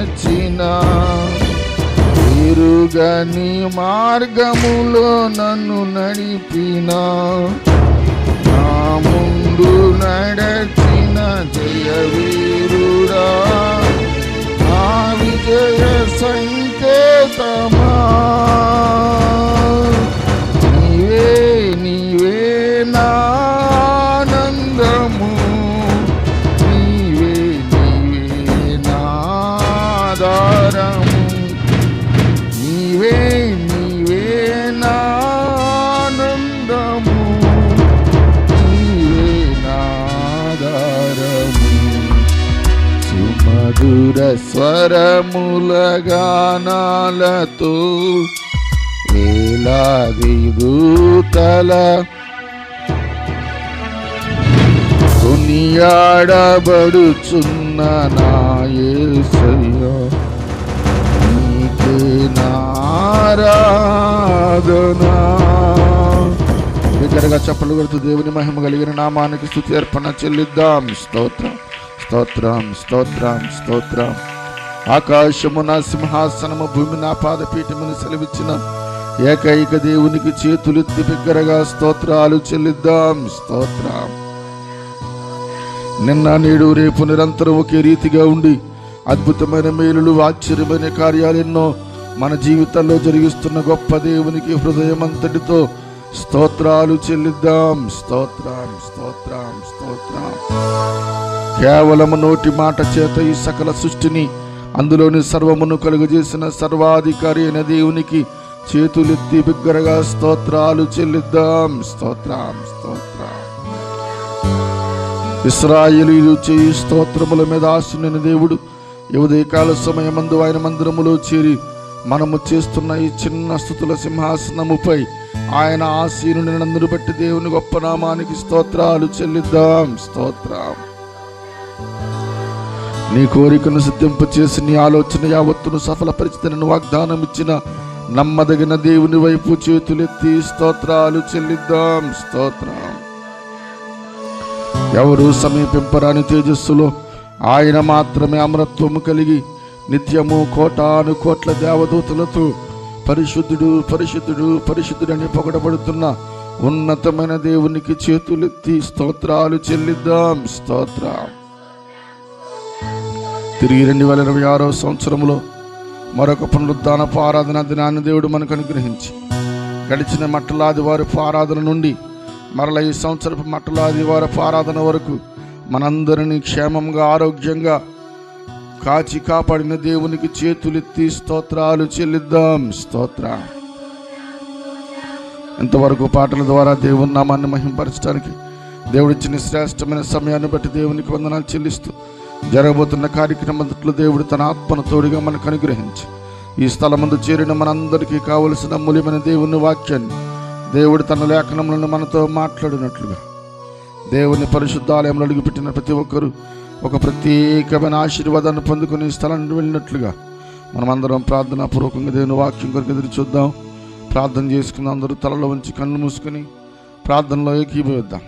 నడచిన ఎరుగని మార్గములో నన్ను నడిపిన నా ముందు నడచిన జయవీరుడా నా విజయ సంకేతమా నీవే నీవే నా ఆనందము నీవే నీవే నా ఆధారము నీవే నీవే నా ఆనందము నీవే నా ఆధారము సుమధుర స్వరముల గానాలతో వేలాది దూతల కొనియాడబడుచున్న నా యేసయ్యా నీకే నా ఆరాధన. బిగ్గరగా చప్పట్లు కొడుతూ దేవుని మహిమ కలిగిన నామానికి స్తుతి అర్పణ చెల్లిద్దాం. స్తోత్రం స్తోత్రం స్తోత్రం స్తోత్రం. ఆకాశము నా సింహాసనము, భూమి నా పాదపీఠమును సెలవిచ్చిన ఏకైక దేవునికి చేతులెత్తి బిగ్గరగా స్తోత్రాలు చెల్లిద్దాం. స్తోత్రం. నిన్న నేడు రేపు నిరంతరం ఒకే రీతిగా ఉండి అద్భుతమైన మేలులు ఆశ్చర్యమైన కార్యాలెన్నో మన జీవితంలో జరిగిస్తున్న గొప్ప దేవునికి హృదయమంతటితో స్తోత్రాలు చెల్లిద్దాం. స్తోత్రం స్తోత్రం స్తోత్రం. కేవలము నోటి మాట చేత ఈ సకల సృష్టిని అందులోని సర్వమును కలుగజేసిన సర్వాధికారి అయిన దేవునికి చేతులెత్తి బిగ్గరగా స్తోత్రాలు చెల్లిద్దాం. స్తోత్రం స్తోత్రం. ఇశ్రాయేలీయులు చేయి స్తోత్రముల మీద ఆశీనుడైన దేవుడు ఉదయకాల సమయమందు ఆయన మందిరములో చేరి మనము చేస్తున్న ఈ చిన్న స్తుతుల సింహాసనముపై ఆయన ఆశీనుడినందును బట్టి దేవుని గొప్ప నామానికి స్తోత్రాలు చెల్లిద్దాం. స్తోత్రం. నీ కోరికను సిద్ధింప చేసి నీ ఆలోచన యావత్తును సఫలపరిచితనని వాగ్దానం ఇచ్చిన నమ్మదగిన దేవుని వైపు చేతులెత్తి స్తోత్రాలు చెల్లిద్దాం. స్తోత్రం. ఎవరు సమీపింపరాని తేజస్సులో ఆయన మాత్రమే అమరత్వము కలిగి నిత్యము కోటాను కోట్ల దేవదూతలతో పరిశుద్ధుడు పరిశుద్ధుడు పరిశుద్ధుడని పొగడబడుతున్న ఉన్నతమైన దేవునికి చేతులెత్తి స్తోత్రాలు చెల్లిద్దాం. స్తోత్రం. తిరిగి 2026వ సంవత్సరంలో మరొక పునరుద్ధానపు ఆరాధన దినాన్ని దేవుడు మనకు అనుగ్రహించి గడిచిన మట్టలాదివారపు ఆరాధన నుండి మరల ఈ సంవత్సరపు మట్టలాదివారపు ఆరాధన వరకు మనందరినీ క్షేమంగా ఆరోగ్యంగా కాచి కాపాడిన దేవునికి చేతులెత్తి స్తోత్రాలు చెల్లిద్దాం. స్తోత్రం. ఇంతవరకు పాటల ద్వారా దేవుని నామాన్ని మహింపరచడానికి దేవుడిచ్చిన శ్రేష్టమైన సమయాన్ని బట్టి దేవునికి వందనాలు చెల్లిస్తూ జరగబోతున్న కార్యక్రమంలో దేవుడు తన ఆత్మను తోడుగా మనకు అనుగ్రహించి ఈ స్థలమందు చేరిన మనందరికీ కావలసిన మూల్యమైన దేవుని వాక్యాన్ని దేవుడు తన లేఖనములను మనతో మాట్లాడినట్లుగా దేవుని పరిశుద్ధాలయంలో అడుగుపెట్టిన ప్రతి ఒక్కరూ ఒక ప్రత్యేకమైన ఆశీర్వాదాన్ని పొందుకుని స్థలాన్ని వెళ్ళినట్లుగా మనమందరం ప్రార్థనాపూర్వకంగా దేవుని వాక్యం కొరకు ఎదురు చూద్దాం. ప్రార్థన చేసుకుని అందరూ తలలో ఉంచి కళ్ళు మూసుకుని ప్రార్థనలో ఏకీభవిద్దాం.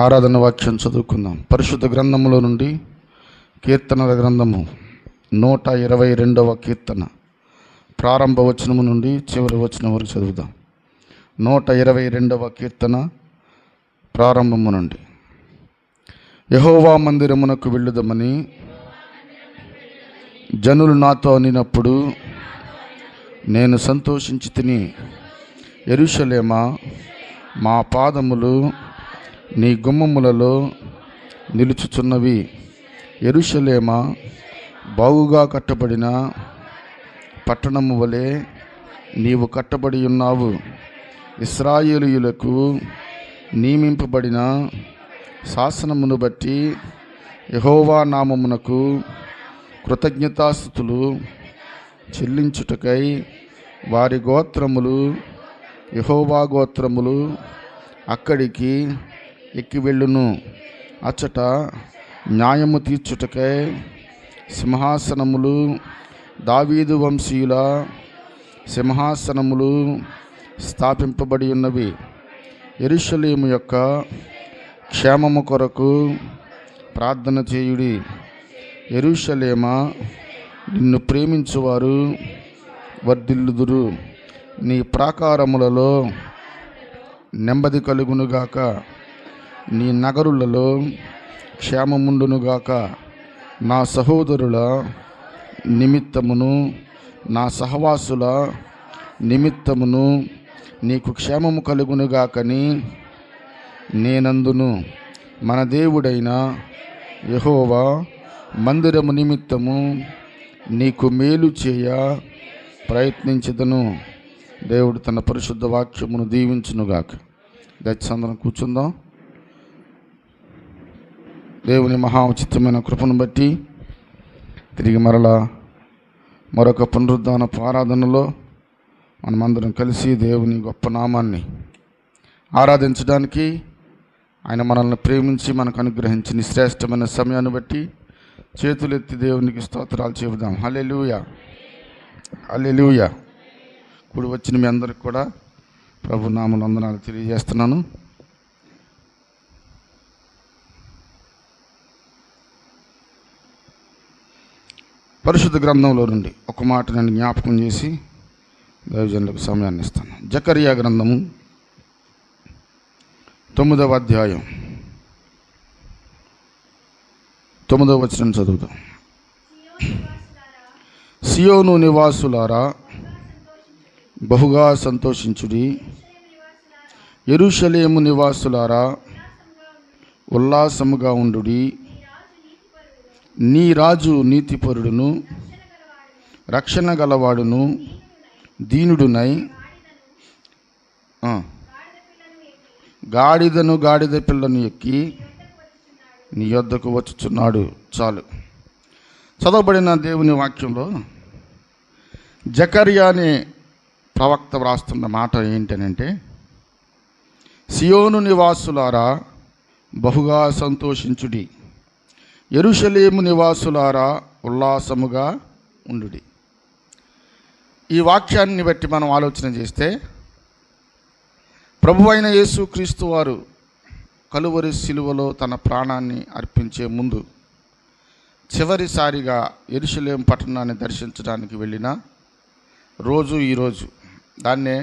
ఆరాధన వాక్యం చదువుకుందాం. పరిశుద్ధ గ్రంథములో నుండి కీర్తనల గ్రంథము 122వ కీర్తన ప్రారంభ వచనము నుండి చివరి వచనం వరకు చదువుదాం. 122వ కీర్తన ప్రారంభము నుండి. యెహోవా మందిరమునకు వెళ్ళుదమని జనులు నాతో అనినప్పుడు నేను సంతోషించి తిని, యెరూషలేమా, మా పాదములు నీ గుమ్మములలో నిలుచుచున్నవి. యెరూషలేమా, బాగుగా కట్టబడిన పట్టణము వలె నీవు కట్టబడి ఉన్నావు. ఇశ్రాయేలీయులకు నియమింపబడిన శాసనమును బట్టి యెహోవా నామమునకు కృతజ్ఞతాస్తుతులు చెల్లించుటకై వారి గోత్రములు, యెహోవా గోత్రములు అక్కడికి ఎక్కి వెళ్ళును. అచ్చట న్యాయము తీర్చుటకై సింహాసనములు, దావీదు వంశీయుల సింహాసనములు స్థాపింపబడి ఉన్నవి. యెరూషలేము యొక్క క్షేమము కొరకు ప్రార్థన చేయుడి. యెరూషలేమా, నిన్ను ప్రేమించువారు వర్ధిల్లుదురు. నీ ప్రాకారములలో నెమ్మది కలుగునుగాక. నీ నగరులలో క్షేమముండునుగాక. నా సహోదరుల నిమిత్తమును నా సహవాసుల నిమిత్తమును నీకు క్షేమము కలుగునుగాకని నేనందును. మన దేవుడైన యెహోవా మందిరము నిమిత్తము నీకు మేలు చేయ ప్రయత్నించదను. దేవుడు తన పరిశుద్ధ వాక్యమును దీవించునుగాక. దయచేసి కూర్చుందాం. దేవుని మహా ఉచితమైన కృపను బట్టి తిరిగి మరొక పునరుద్ధానపు ఆరాధనలో మనమందరం కలిసి దేవుని గొప్ప నామాన్ని ఆరాధించడానికి, ఆయన మనల్ని ప్రేమించి మనకు అనుగ్రహించిన శ్రేష్టమైన సమయాన్ని బట్టి చేతులెత్తి దేవునికి స్తోత్రాలు చెబుదాం. హల్లెలూయా, హల్లెలూయా. కూడి వచ్చిన మీ అందరికి కూడా ప్రభు నామమున వందనాలు తెలియజేస్తున్నాను. పరిశుద్ధ గ్రంథంలో నుండి ఒక మాట నేను జ్ఞాపకం చేసి దైవజనులకు సమయాన్ని ఇస్తాను. జకరియా గ్రంథము 9వ అధ్యాయం 9వ వచనం చదువుతాం. సియోను నివాసులారా బహుగా సంతోషించుడి. యెరూషలేము నివాసులారా ఉల్లాసముగా ఉండుడి. నీ రాజు నీతిపరుడును రక్షణ గలవాడును దీనుడునై గాడిద పిల్లను ఎక్కి నీ యొద్దకు వచ్చుచున్నాడు. చాలు. చదవబడిన దేవుని వాక్యంలో జకరియా అనే ప్రవక్త వ్రాస్తున్న మాట ఏంటనంటే, సియోను నివాసులారా బహుగా సంతోషించుడి. యెరూషలేము నివాసులారా ఉల్లాసముగా ఉండుడి. ఈ వాక్యాన్ని బట్టి మనం ఆలోచన చేస్తే, ప్రభువైన యేసుక్రీస్తు వారు కలువరి శిలువలో తన ప్రాణాన్ని అర్పించే ముందు చివరిసారిగా యెరూషలేము పట్టణాన్ని దర్శించడానికి వెళ్ళిన రోజు ఈరోజు. దాన్నే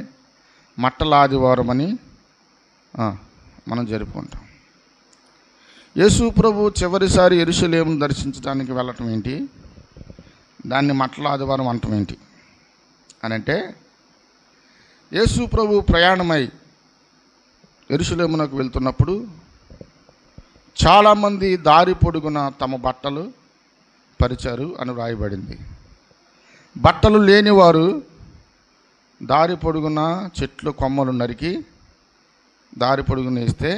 మట్టల ఆదివారం అని మనం జరుపుకుంటాం. యేసు ప్రభు చివరిసారి యెరూషలేమును దర్శించడానికి వెళ్ళటం ఏంటి, దాన్ని మట్టల ఆదివారం అనటం ఏంటి అని అంటే, యేసు ప్రభు ప్రయాణమై యెరూషలేమునకు వెళ్తున్నప్పుడు చాలామంది దారి పొడుగున తమ బట్టలు పరిచారు అని వ్రాయబడింది. బట్టలు లేనివారు దారి పొడుగున చెట్లు కొమ్మలు నరికి దారి పొడుగున వేస్తే,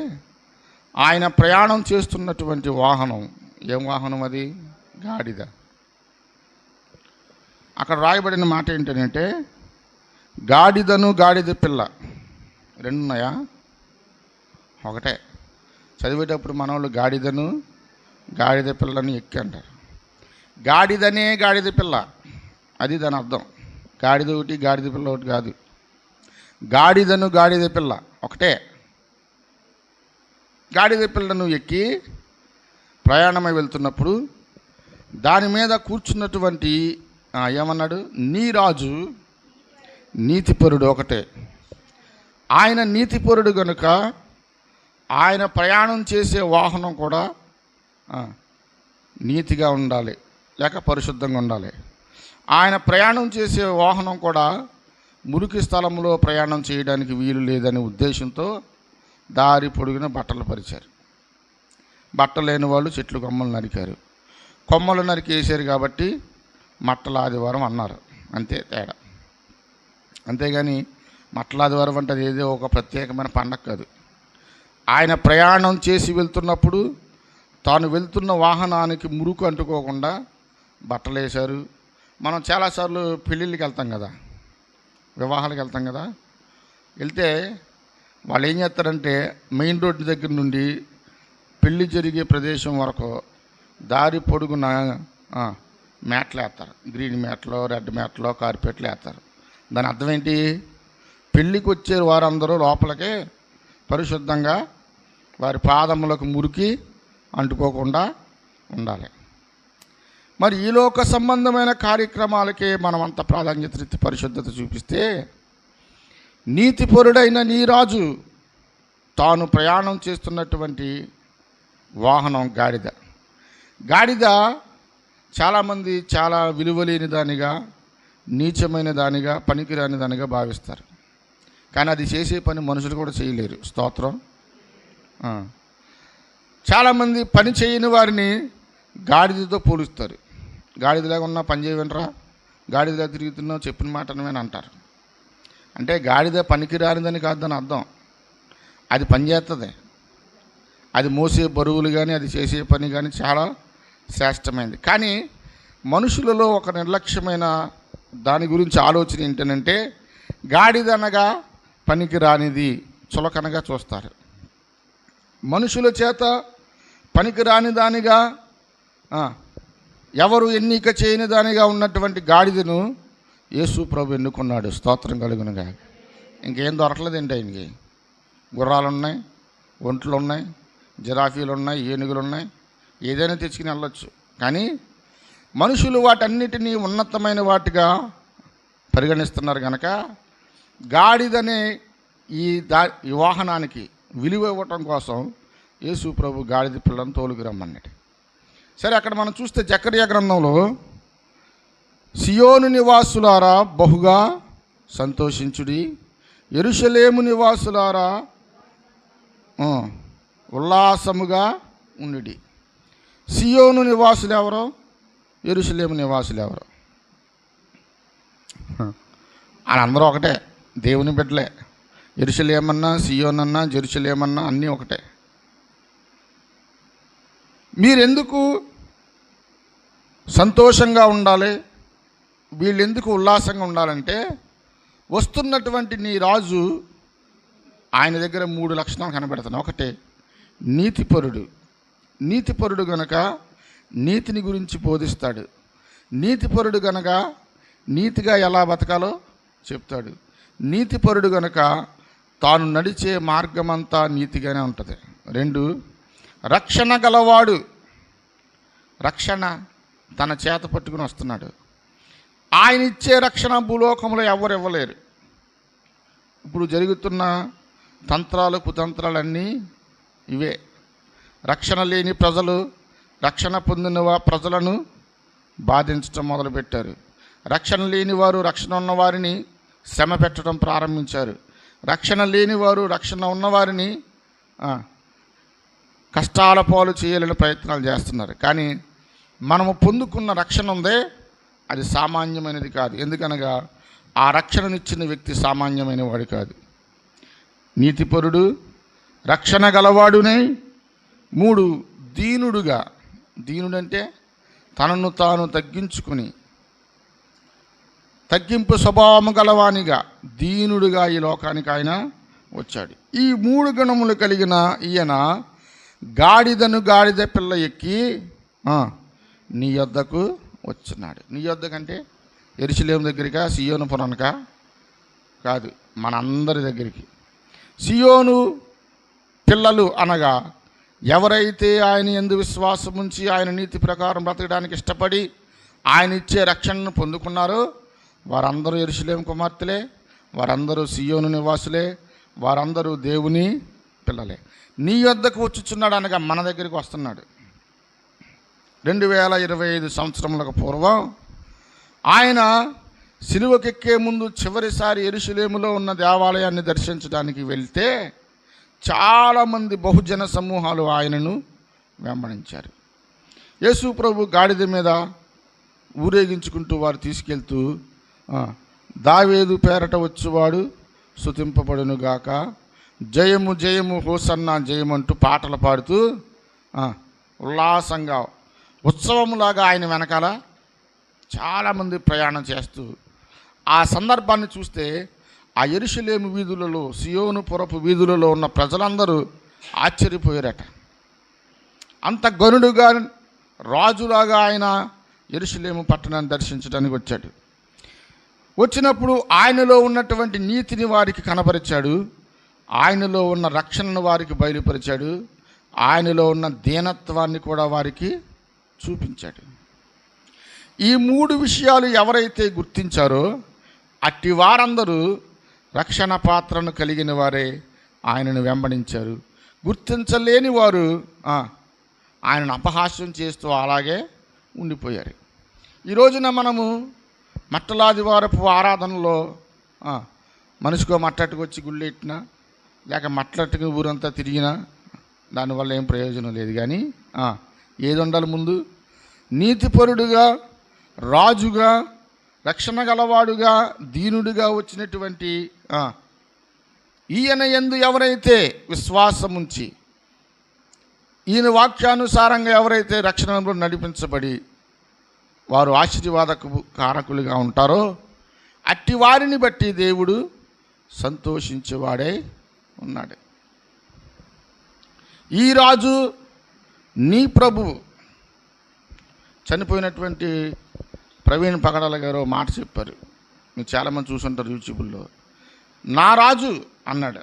ఆయన ప్రయాణం చేస్తున్నటువంటి వాహనం ఏం వాహనం అది? గాడిద. అక్కడ రాయబడిన మాట ఏంటంటే, గాడిదను గాడిద పిల్ల రెండు ఉన్నాయా? ఒకటే. చదివేటప్పుడు మనోళ్ళు గాడిదను గాడిద పిల్లను ఎక్కి అంటారు. గాడిదనే గాడిద పిల్ల, అది దాని అర్థం. గాడిద ఒకటి గాడిద పిల్ల ఒకటి కాదు. గాడిదను గాడిద పిల్ల ఒకటే. గాడిద పిల్లను ఎక్కి ప్రయాణమై వెళ్తున్నప్పుడు దాని మీద కూర్చున్నటువంటి ఏమన్నాడు? నీ రాజు నీతిపరుడు ఒకటే. ఆయన నీతిపరుడు కనుక ఆయన ప్రయాణం చేసే వాహనం కూడా నీతిగా ఉండాలి, లేక పరిశుద్ధంగా ఉండాలి. ఆయన ప్రయాణం చేసే వాహనం కూడా మురికి స్థలంలో ప్రయాణం చేయడానికి వీలు లేదనే ఉద్దేశంతో దారి పొడుగున బట్టలు పరిచారు. బట్టలు లేని వాళ్ళు చెట్లు కొమ్మలు నరికారు. కొమ్మలు నరికేసారు కాబట్టి మట్టల ఆదివారం అన్నారు, అంతే తేడా. అంతేగాని మట్టల ఆదివారం అంటే అది ఏదో ఒక ప్రత్యేకమైన పండగ కాదు. ఆయన ప్రయాణం చేసి వెళ్తున్నప్పుడు తాను వెళ్తున్న వాహనానికి మురుకు అంటుకోకుండా బట్టలు వేశారు. మనం చాలాసార్లు పెళ్ళిళ్ళకి వెళ్తాం కదా, వివాహాలకు వెళ్తాం కదా, వెళ్తే వాళ్ళు ఏం చేస్తారంటే మెయిన్ రోడ్డు దగ్గర నుండి పెళ్ళి జరిగే ప్రదేశం వరకు దారి పొడుగున మ్యాట్లు వేస్తారు. గ్రీన్ మ్యాట్లో, రెడ్ మ్యాట్లో, కార్పెట్లు వేస్తారు. దాని అర్థం ఏంటి? పెళ్ళికి వచ్చే వారందరూ లోపలికే పరిశుద్ధంగా వారి పాదములకు మురికి అంటుకోకుండా ఉండాలి. మరి ఈ లోక సంబంధమైన కార్యక్రమాలకే మనం అంత ప్రాధాన్యత పరిశుద్ధత చూపిస్తే, నీతిపరుడైన నీ రాజు తాను ప్రయాణం చేస్తున్నటువంటి వాహనం గాడిద. గాడిద చాలామంది చాలా విలువలేని దానిగా, నీచమైన దానిగా, పనికిరాని దానిగా భావిస్తారు. కానీ అది చేసే పని మనుషులు కూడా చేయలేరు. స్తోత్రం. చాలామంది పని చేయని వారిని గాడిదతో పోలుస్తారు. గాడిదలాగా ఉన్నా పని చేయవనరా, గాడిదలా తిరుగుతున్నావు, చెప్పిన మాటనమని అంటారు. అంటే గాడిద పనికి రానిదని కాదని అర్థం. అది పని చేస్తుంది. అది మోసే బరువులు కానీ, అది చేసే పని కానీ చాలా శ్రేష్టమైనది. కానీ మనుషులలో ఒక నిర్లక్ష్యమైన దాని గురించి ఆలోచన ఏంటంటే, గాడిదనగా పనికి రానిది చులకనగా చూస్తారు. మనుషుల చేత పనికి రాని దానిగా, ఎవరు ఎన్నిక చేయని దానిగా ఉన్నటువంటి గాడిదను యేసు ప్రభు ఎన్నుకున్నాడు. స్తోత్రం కలుగునుగా. ఇంకేం దొరకలేదండి ఆయనకి. గుర్రాలు ఉన్నాయి, ఒంట్లు ఉన్నాయి, జిరాఫీలు ఉన్నాయి, ఏనుగులు ఉన్నాయి, ఏదైనా తెచ్చుకుని వెళ్ళొచ్చు. కానీ మనుషులు వాటన్నిటినీ ఉన్నతమైన వాటిగా పరిగణిస్తున్నారు కనుక గాడిదనే ఈ వాహనానికి విలువ ఇవ్వటం కోసం యేసు ప్రభు గాడిద పిల్లను తోలుకు రమ్మన్నాడు. సరే, అక్కడ మనం చూస్తే జకర్యా గ్రంథంలో, సియోను నివాసులారా బహుగా సంతోషించుడి, యెరూషలేము నివాసులారా ఉల్లాసముగా ఉండుడి. సియోను నివాసులు ఎవరో, యెరూషలేము నివాసులు ఎవరో? వాళ్ళందరూ ఒకటే, దేవుని బిడ్డలే. యెరూషలేమన్నా, సియోనన్నా, జెరూషలేమన్నా అన్నీ ఒకటే. మీరెందుకు సంతోషంగా ఉండాలి, వీళ్ళెందుకు ఉల్లాసంగా ఉండాలంటే, వస్తున్నటువంటి నీ రాజు ఆయన దగ్గర 3 లక్షణాలు కనబెడుతున్నాయి. ఒకటే, నీతిపరుడు. నీతిపరుడు గనక నీతిని గురించి బోధిస్తాడు. నీతిపరుడు గనక నీతిగా ఎలా బతకాలో చెప్తాడు. నీతిపరుడు గనక తాను నడిచే మార్గమంతా నీతిగానే ఉంటుంది. 2, రక్షణ గలవాడు. రక్షణ తన చేత పట్టుకుని వస్తున్నాడు. ఆయన ఇచ్చే రక్షణ భూలోకంలో ఎవరు ఇవ్వలేరు. ఇప్పుడు జరుగుతున్న తంత్రాలు, కుతంత్రాలన్నీ ఇవే. రక్షణ లేని ప్రజలు రక్షణ పొందిన ప్రజలను బాధించడం మొదలుపెట్టారు. రక్షణ లేని వారు రక్షణ ఉన్నవారిని శ్రమ పెట్టడం ప్రారంభించారు. రక్షణ లేని వారు రక్షణ ఉన్నవారిని కష్టాల పాలు చేయాలని ప్రయత్నాలు చేస్తున్నారు. కానీ మనము పొందుకున్న రక్షణ ఉందే, అది సామాన్యమైనది కాదు. ఎందుకనగా ఆ రక్షణనిచ్చిన వ్యక్తి సామాన్యమైన వాడు కాదు. నీతిపరుడు, రక్షణ గలవాడునే. 3, దీనుడుగా. దీనుడంటే తనను తాను తగ్గించుకుని, తగ్గింపు స్వభావము గలవానిగా, దీనుడుగా ఈ లోకానికి ఆయన వచ్చాడు. ఈ 3 గుణములు కలిగిన ఈయన గాడిద పిల్ల ఎక్కి నీ యొద్దకు వచ్చున్నాడు. నీ యొద్దకంటే యెరూషలేము దగ్గరికా, సియోను పురానికా కాదు, మనందరి దగ్గరికి. సియోను పిల్లలు అనగా ఎవరైతే ఆయన యందు విశ్వాసం ఉంచి ఆయన నీతి ప్రకారం బ్రతకడానికి ఇష్టపడి ఆయన ఇచ్చే రక్షణను పొందుకున్నారో వారందరూ యెరూషలేము కుమార్తెలే, వారందరూ సియోను నివాసులే, వారందరూ దేవుని పిల్లలే. నీ యొద్దకు వచ్చుచున్నాడు అనగా మన దగ్గరికి వస్తున్నాడు. 2025 సంవత్సరములకు పూర్వం ఆయన సిలువకెక్కే ముందు చివరిసారి యెరూషలేములో ఉన్న దేవాలయాన్ని దర్శించడానికి వెళ్తే చాలామంది బహుజన సమూహాలు ఆయనను వెంబడించారు. యేసు ప్రభు గాడిద మీద ఊరేగించుకుంటూ వారు తీసుకెళ్తూ దావీదు పేరట వచ్చువాడు స్తుతింపబడునుగాక, జయము జయము హోసన్నా జయమంటూ పాటలు పాడుతూ ఉల్లాసంగా ఉత్సవంలాగా ఆయన వెనకాల చాలామంది ప్రయాణం చేస్తూ ఆ సందర్భాన్ని చూస్తే ఆ యెరూషలేము వీధులలో, సియోను పురపు వీధులలో ఉన్న ప్రజలందరూ ఆశ్చర్యపోయారట. అంత గనుడుగా రాజులాగా ఆయన యెరూషలేము పట్టణాన్ని దర్శించడానికి వచ్చాడు. వచ్చినప్పుడు ఆయనలో ఉన్నటువంటి నీతిని వారికి కనపరిచాడు, ఆయనలో ఉన్న రక్షణను వారికి బయలుపరిచాడు, ఆయనలో ఉన్న దీనత్వాన్ని కూడా వారికి చూపించాడు. ఈ 3 విషయాలు ఎవరైతే గుర్తించారో అట్టి వారందరూ రక్షణ పాత్రను కలిగిన వారే ఆయనను వెంబడించారు. గుర్తించలేని వారు ఆయనను అపహాస్యం చేస్తూ అలాగే ఉండిపోయారు. ఈ రోజున మనము మట్టలాదివారపు ఆరాధనలో మనిషికో మట్టట్టుకు వచ్చి గుళ్ళెట్టినా లేక మట్టట్టుకు ఊరంతా తిరిగినా దానివల్ల ఏం ప్రయోజనం లేదు. కానీ ఏది ఉండాలి? ముందు నీతిపరుడుగా, రాజుగా, రక్షణ గలవాడుగా, దీనుడిగా వచ్చినటువంటి ఈయన యందు ఎవరైతే విశ్వాసం ఉంచి ఈయన వాక్యానుసారంగా ఎవరైతే రక్షణలో నడిపించబడి వారు ఆశీర్వాదకు కారకులుగా ఉంటారో అట్టి వారిని బట్టి దేవుడు సంతోషించేవాడే ఉన్నాడు. ఈ రాజు నీ ప్రభువు. చనిపోయినటువంటి ప్రవీణ్ పగడాల గారు మాట చెప్పారు, మీరు చాలామంది చూసుంటారు యూట్యూబ్లో. నా రాజు అన్నాడు.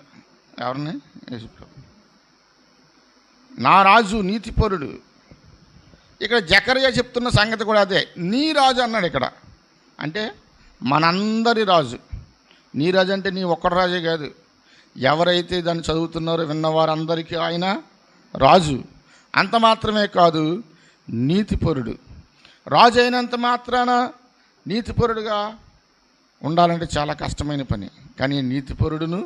ఎవరిని? యేసు ప్రభు. నా రాజు నీతిపరుడు. ఇక్కడ జకర్యా చెప్తున్న సంగతి కూడా అదే. నీ రాజు అన్నాడు ఇక్కడ. అంటే మనందరి రాజు. నీ రాజు అంటే నీ ఒక్కడి రాజే కాదు, ఎవరైతే దాన్ని చదువుతున్నారో విన్నవారందరికీ ఆయన రాజు. అంత మాత్రమే కాదు, నీతిపరుడు. రాజు అయినంత మాత్రాన నీతిపరుడుగా ఉండాలంటే చాలా కష్టమైన పని. కానీ నీతిపరుడును,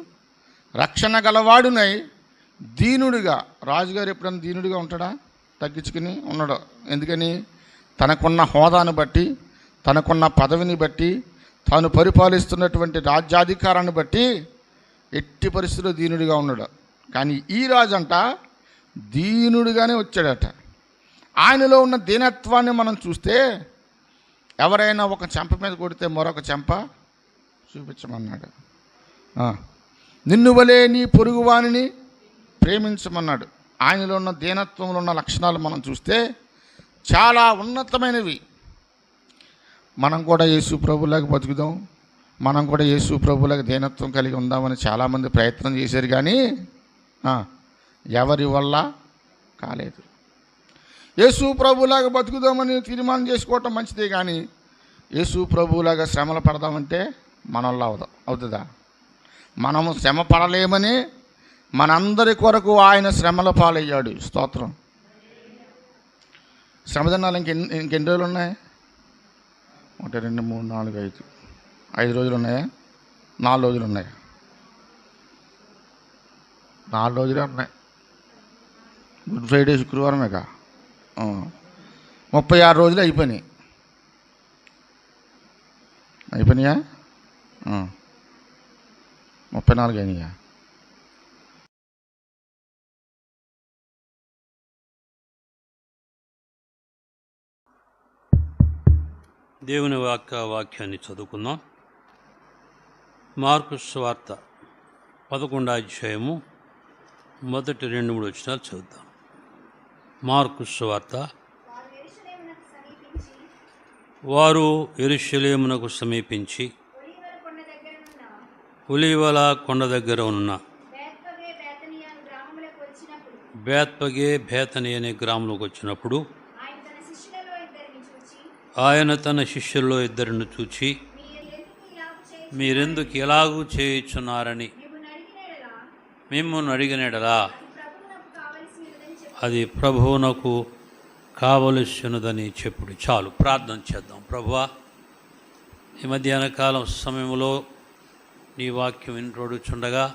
రక్షణ గలవాడునై, దీనుడిగా. రాజుగారు ఎప్పుడైనా దీనుడిగా ఉంటాడా? తగ్గించుకుని ఉండడు. ఎందుకని? తనకున్న హోదాను బట్టి, తనకున్న పదవిని బట్టి, తాను పరిపాలిస్తున్నటువంటి రాజ్యాధికారాన్ని బట్టి ఎట్టి పరిస్థితుల్లో దీనుడిగా ఉన్నాడు. కానీ ఈ రాజు అంట దీనుడిగానే వచ్చాడట. ఆయనలో ఉన్న దీనత్వాన్ని మనం చూస్తే ఎవరైనా ఒక చెంప మీద కొడితే మరొక చెంప చూపించమన్నాడు. నిన్ను వలే నీ పొరుగువానిని ప్రేమించమన్నాడు. ఆయనలో ఉన్న దీనత్వంలో ఉన్న లక్షణాలు మనం చూస్తే చాలా ఉన్నతమైనవి. మనం కూడా యేసు ప్రభులాగా బతుకుదాం, మనం కూడా యేసు ప్రభులాగా దీనత్వం కలిగి ఉందామని చాలామంది ప్రయత్నం చేశారు, కానీ ఎవరి వల్ల కాలేదు. యేసు ప్రభులాగా బతుకుదామని తీర్మానం చేసుకోవటం మంచిదే, కానీ యేసు ప్రభులాగా శ్రమలు పడదామంటే మన వల్ల అవుతుందా? మనము శ్రమ పడలేమని మనందరి కొరకు ఆయన శ్రమల పాలయ్యాడు. స్తోత్రం. శ్రమదినాలు ఇంకెన్ని రోజులు ఉన్నాయి? 1 2 3 4 5 రోజులు ఉన్నాయా? 4 రోజులు ఉన్నాయా? 4 రోజులే ఉన్నాయి. Good Friday శుక్రవారమేగా. 36 రోజులు అయిపోయినాయా? 34 అయినాయా? దేవుని వాక్యాన్ని చదువుకుందాం. మార్కు సువార్త 11వ అధ్యాయము 1, 2, 3 వచనాలు చదువుతాం. మార్కు సువార్త. వారు యెరూషలేమునకు సమీపించి ఒలీవల కొండ దగ్గర ఉన్న బేత్పగే బేతనీ అనే గ్రామంలోకి వచ్చినప్పుడు ఆయన తన శిష్యుల్లో 2 చూచి, మీరెందుకు ఎలాగూ చేయుచున్నారని మిమ్మల్ని అడిగినడలా అది ప్రభువునకు కావలసినదని చెప్పుడు. చాలు, ప్రార్థన చేద్దాం. ప్రభువా, ఈ మధ్యాహ్న కాలం సమయంలో నీ వాక్యం వినబడుచుండగా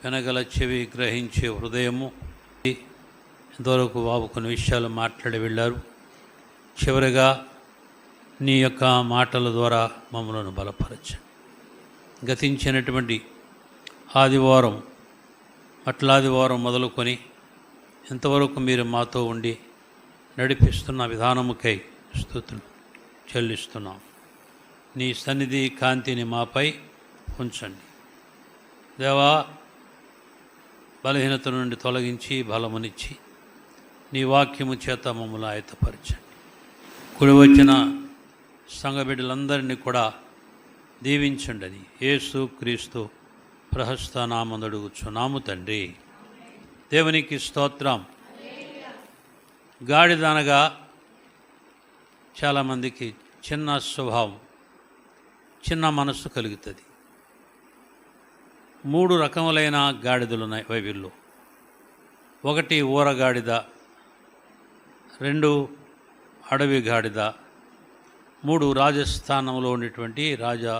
వినగల చెవి గ్రహించే హృదయము ఇంతవరకు బాబు కొన్ని విషయాలు మాట్లాడి వెళ్ళారు. చివరిగా నీ యొక్క మాటల ద్వారా మమ్మలను బలపరచండి. గతించినటువంటి ఆదివారం అట్లాదివారం మొదలుకొని ఇంతవరకు మీరు మాతో ఉండి నడిపిస్తున్న విధానముకై స్తుతులు చెల్లిస్తున్నాం. నీ సన్నిధి కాంతిని మాపై ఉంచండి దేవా. బలహీనత నుండి తొలగించి బలమునిచ్చి నీ వాక్యము చేత మమ్మల్ని ఆయత్తపరచండి. కుడి వచ్చిన సంఘ బిడ్డలందరినీ కూడా దీవించండి అని యేసు క్రీస్తు ప్రహస్తనామమున అడుగుచున్నాము తండ్రి. దేవునికి స్తోత్రం. గాడిద అనగా చాలామందికి చిన్న స్వభావం, చిన్న మనస్సు కలుగుతుంది. 3 రకములైన గాడిదలు ఉన్నాయి బైబిల్లో. 1 ఊరగాడిద, 2 అడవి గాడిద, 3 రాజస్థానంలో ఉండేటువంటి రాజా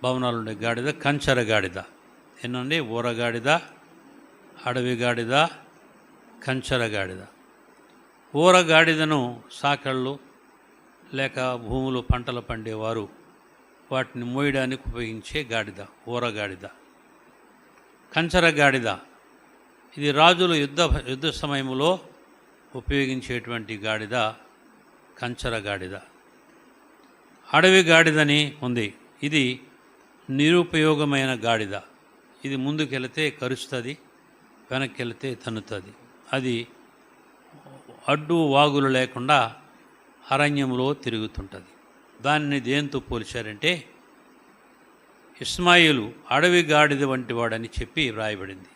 భవనాలు ఉండే గాడిద కంచర గాడిద. ఎన్నండి? ఊరగాడిద, అడవి గాడిద, కంచర గాడిద. ఊరగాడిదను సాకళ్ళు లేక భూములు పంటలు పండేవారు వాటిని మోయడానికి ఉపయోగించే గాడిద ఊరగాడిద. కంచర గాడిద ఇది రాజులు యుద్ధ సమయంలో ఉపయోగించేటువంటి గాడిద కంచర గాడిద. అడవి గాడిదని ఉంది. ఇది నిరుపయోగమైన గాడిద. ఇది ముందుకెళితే కరుస్తుంది, వెనక్కి వెళితే తన్నుతుంది. అది అడ్డు వాగులు లేకుండా అరణ్యంలో తిరుగుతుంటుంది. దానిని దేంతో పోల్చారంటే ఇస్మాయిలు అడవి గాడిద వంటి వాడని చెప్పి వ్రాయబడింది.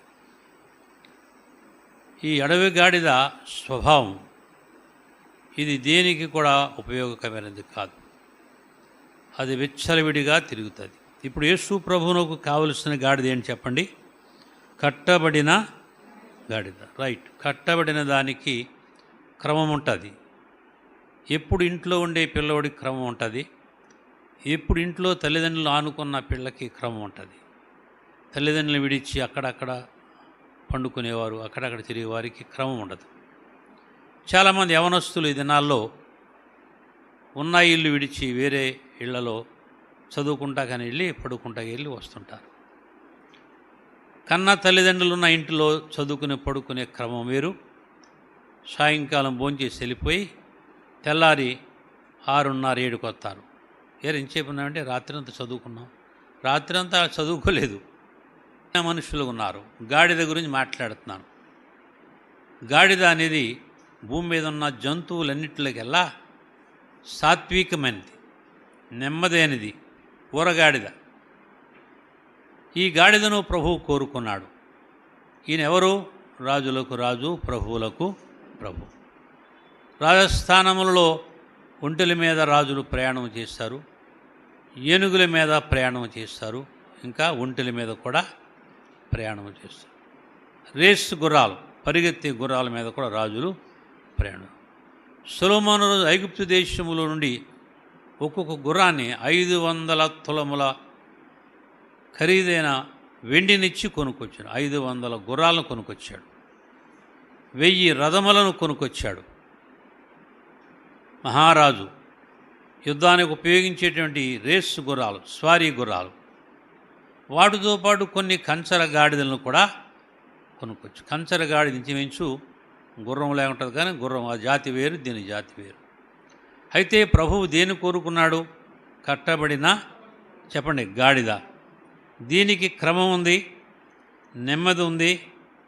ఈ అడవి గాడిద స్వభావం ఇది దేనికి కూడా ఉపయోగకరమైనది కాదు. అది విచ్చలవిడిగా తిరుగుతుంది. ఇప్పుడు యేసు ప్రభువునకు కావలసిన గాడిద ఏంటి చెప్పండి? కట్టబడిన గాడిద. రైట్. కట్టబడిన దానికి క్రమం ఉంటుంది. ఎప్పుడు ఇంట్లో ఉండే పిల్లవాడికి క్రమం ఉంటుంది, ఎప్పుడు ఇంట్లో తల్లిదండ్రులు ఆనుకున్న పిల్లకి క్రమం ఉంటుంది. తల్లిదండ్రులు విడిచి అక్కడక్కడ పండుకునేవారు, అక్కడక్కడ తిరిగే వారికి క్రమం ఉండదు. చాలామంది యవనస్తులు ఈ దినాల్లో ఉన్న ఇల్లు విడిచి వేరే ఇళ్లలో చదువుకుంటా కానీ వెళ్ళి పడుకుంటా వెళ్ళి వస్తుంటారు. కన్న తల్లిదండ్రులు ఉన్న ఇంటిలో చదువుకునే పడుకునే క్రమం వేరు. సాయంకాలం భోంచేసి వెళ్ళిపోయి తెల్లారి 6:30, 7కి వస్తారు. ఎంతసేపున్నామంటే రాత్రంతా చదువుకున్నాం. రాత్రంతా చదువుకోలేదు. మనుషులు ఉన్నారు. గాడిద గురించి మాట్లాడుతున్నాను. గాడిద అనేది భూమి మీద ఉన్న జంతువులన్నింటిలోకెల్లా సాత్వికమైనది, నెమ్మదైనది ఊరగాడిద. ఈ గాడిదను ప్రభువు కోరుకున్నాడు. ఈయన ఎవరు? రాజులకు రాజు, ప్రభువులకు ప్రభు. రాజస్థానములలో ఒంటెల మీద రాజులు ప్రయాణం చేస్తారు, ఏనుగుల మీద ప్రయాణం చేస్తారు, ఇంకా ఒంటెల మీద కూడా ప్రయాణం చేస్తారు. రేస్ గుర్రాలు, పరిగెత్తే గుర్రాల మీద కూడా రాజులు ప్రయాణం. సొలొమోను ఐగుప్తు దేశములో నుండి ఒక్కొక్క గుర్రాన్ని 500 తులముల ఖరీదైన వెండినిచ్చి కొనుక్కొచ్చాడు. 500 గుర్రాలను కొనుక్కొచ్చాడు. 1000 రథములను కొనుక్కొచ్చాడు. మహారాజు యుద్ధానికి ఉపయోగించేటువంటి రేసు గుర్రాలు, స్వారీ గుర్రాలు, వాటితో పాటు కొన్ని కంచర గాడిదలను కూడా కొనుక్కొచ్చు. కంచర గాడిద ఇంచుమించు గుర్రంలా ఉంటుంది, కానీ గుర్రం ఆ జాతి వేరు, దీని జాతి వేరు. అయితే ప్రభువు దేని కోరుకున్నాడు? కట్టబడిన చెప్పండి గాడిద. దీనికి క్రమం ఉంది, నెమ్మది ఉంది,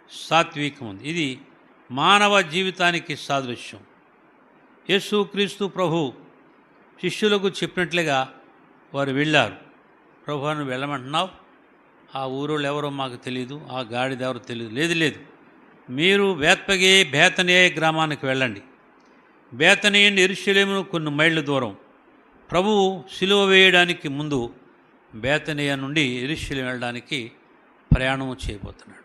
సాత్వికం ఉంది. ఇది మానవ జీవితానికి సాదృశ్యం. యేసుక్రీస్తు ప్రభు శిష్యులకు చెప్పినట్లుగా వారు వెళ్ళారు. ప్రభువును వెళ్ళమంటున్నావు, ఆ ఊరోళ్ళు ఎవరో మాకు తెలియదు, ఆ గాడిద ఎవరో తెలియదు. లేదు, మీరు బేతనియ గ్రామానికి వెళ్ళండి. బేతనియ యెరూషలేమును కొన్ని మైళ్ళ దూరం. ప్రభువు సిలువ వేయడానికి ముందు బేతనియ నుండి యెరూషలేము వెళ్ళడానికి ప్రయాణం చేయబోతున్నాడు.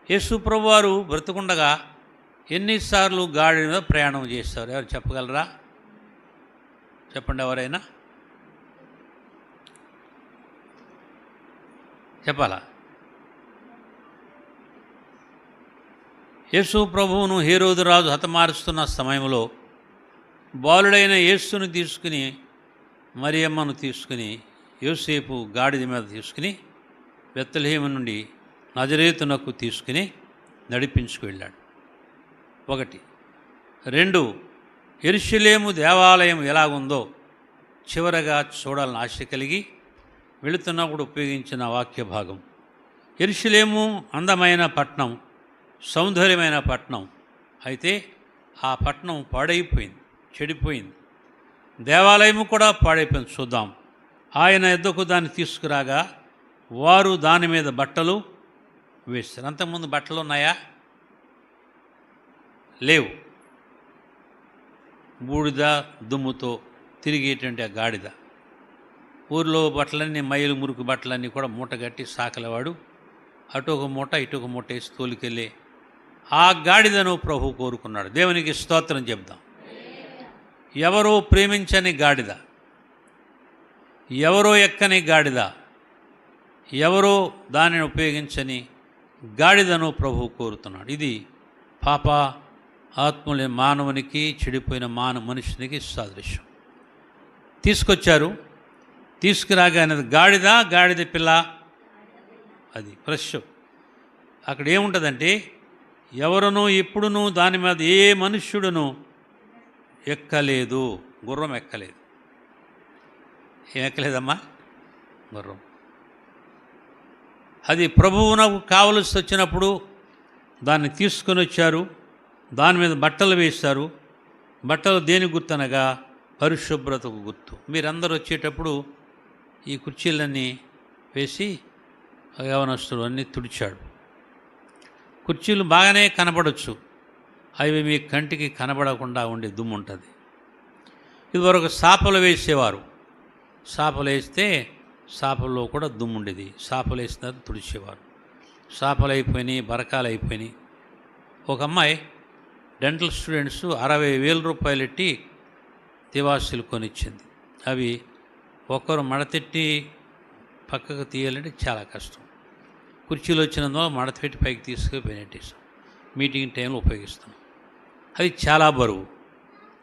యేసు ప్రభువారు బ్రతుకుండగా ఎన్నిసార్లు గాడి మీద ప్రయాణం చేస్తారు? ఎవరు చెప్పగలరా? చెప్పండి ఎవరైనా. చెప్పాలా? యేసు ప్రభువును హేరోదు రాజు హతమారుస్తున్న సమయంలో బాలుడైన యేసును తీసుకుని మరియమ్మను తీసుకుని యోసేపు గాడిద మీద తీసుకుని బెత్లెహేము నుండి నజరేతునకు తీసుకుని నడిపించుకు వెళ్ళాడు. 1. 2, యెరూషలేము దేవాలయం ఎలాగుందో చివరగా చూడాలని ఆశ కలిగి వెళుతున్నప్పుడు ఉపయోగించిన వాక్య భాగం. యెరూషలేము అందమైన పట్టణం, సౌందర్యమైన పట్టణం. అయితే ఆ పట్టణం పాడైపోయింది, చెడిపోయింది. దేవాలయము కూడా పాడైపోయింది. చూద్దాం. ఆయన ఎద్దకు దాన్ని తీసుకురాగా వారు దాని మీద బట్టలు వేస్తారు. అంతకుముందు బట్టలు ఉన్నాయా? లేవు. బూడిద దుమ్ముతో తిరిగేటువంటి ఆ గాడిద. ఊరిలో బట్టలన్నీ మైలు మురుకు బట్టలన్నీ కూడా మూటగట్టి సాకలవాడు అటు ఒక మూట ఇటు ఒక మూట వేసి తోలుకెళ్ళే ఆ గాడిదను ప్రభు కోరుకున్నాడు. దేవునికి స్తోత్రం చెప్దాం. ఎవరో ప్రేమించని గాడిద, ఎవరో ఎక్కని గాడిద, ఎవరో దానిని ఉపయోగించని గాడిదను ప్రభు కోరుతున్నాడు. ఇది పాప ఆత్మలే మానవునికి, చెడిపోయిన మనుషునికి సాదృశ్యం. తీసుకొచ్చారు. తీసుకురాగానే గాడిద పిల్ల, అది ఫ్రెష్. అక్కడ ఏముంటుందంటే ఎవరునూ ఎప్పుడునూ దాని మీద ఏ మనుష్యుడును ఎక్కలేదు. గుర్రం ఎక్కలేదు. ఏం ఎక్కలేదమ్మా? గుర్రం. అది ప్రభువునకు కావలసి వచ్చినప్పుడు దాన్ని తీసుకొని వచ్చారు. దాని మీద బట్టలు వేశారు. బట్టలు దేని గుర్తనగా పరిశుభ్రతకు గుర్తు. మీరందరూ వచ్చేటప్పుడు ఈ కుర్చీలన్నీ వేసి యవనస్తులు అన్నీ తుడిచాడు. కుర్చీలు బాగానే కనబడవచ్చు, అవి మీ కంటికి కనబడకుండా ఉండే దుమ్ము ఉంటుంది. ఇదివరకు సాపలు వేసేవారు. సాపలు వేస్తే సాపల్లో కూడా దుమ్ము ఉండేది. సాపలు వేసిన తర్వాత తుడిచేవారు. సాపలు అయిపోయినాయి, బరకాలు అయిపోయినాయి. ఒక అమ్మాయి డెంటల్ స్టూడెంట్స్ 60,000 రూపాయలు ఎట్టి తివాసులు కొనిచ్చింది. అవి ఒకరు మడతెట్టి పక్కకు తీయాలంటే చాలా కష్టం. కుర్చీలు వచ్చినందువల్ల మడతపెట్టి పైకి తీసుకుపోయి నెట్టేసాం. మీటింగ్ టైంలో ఉపయోగిస్తాం. అది చాలా బరువు.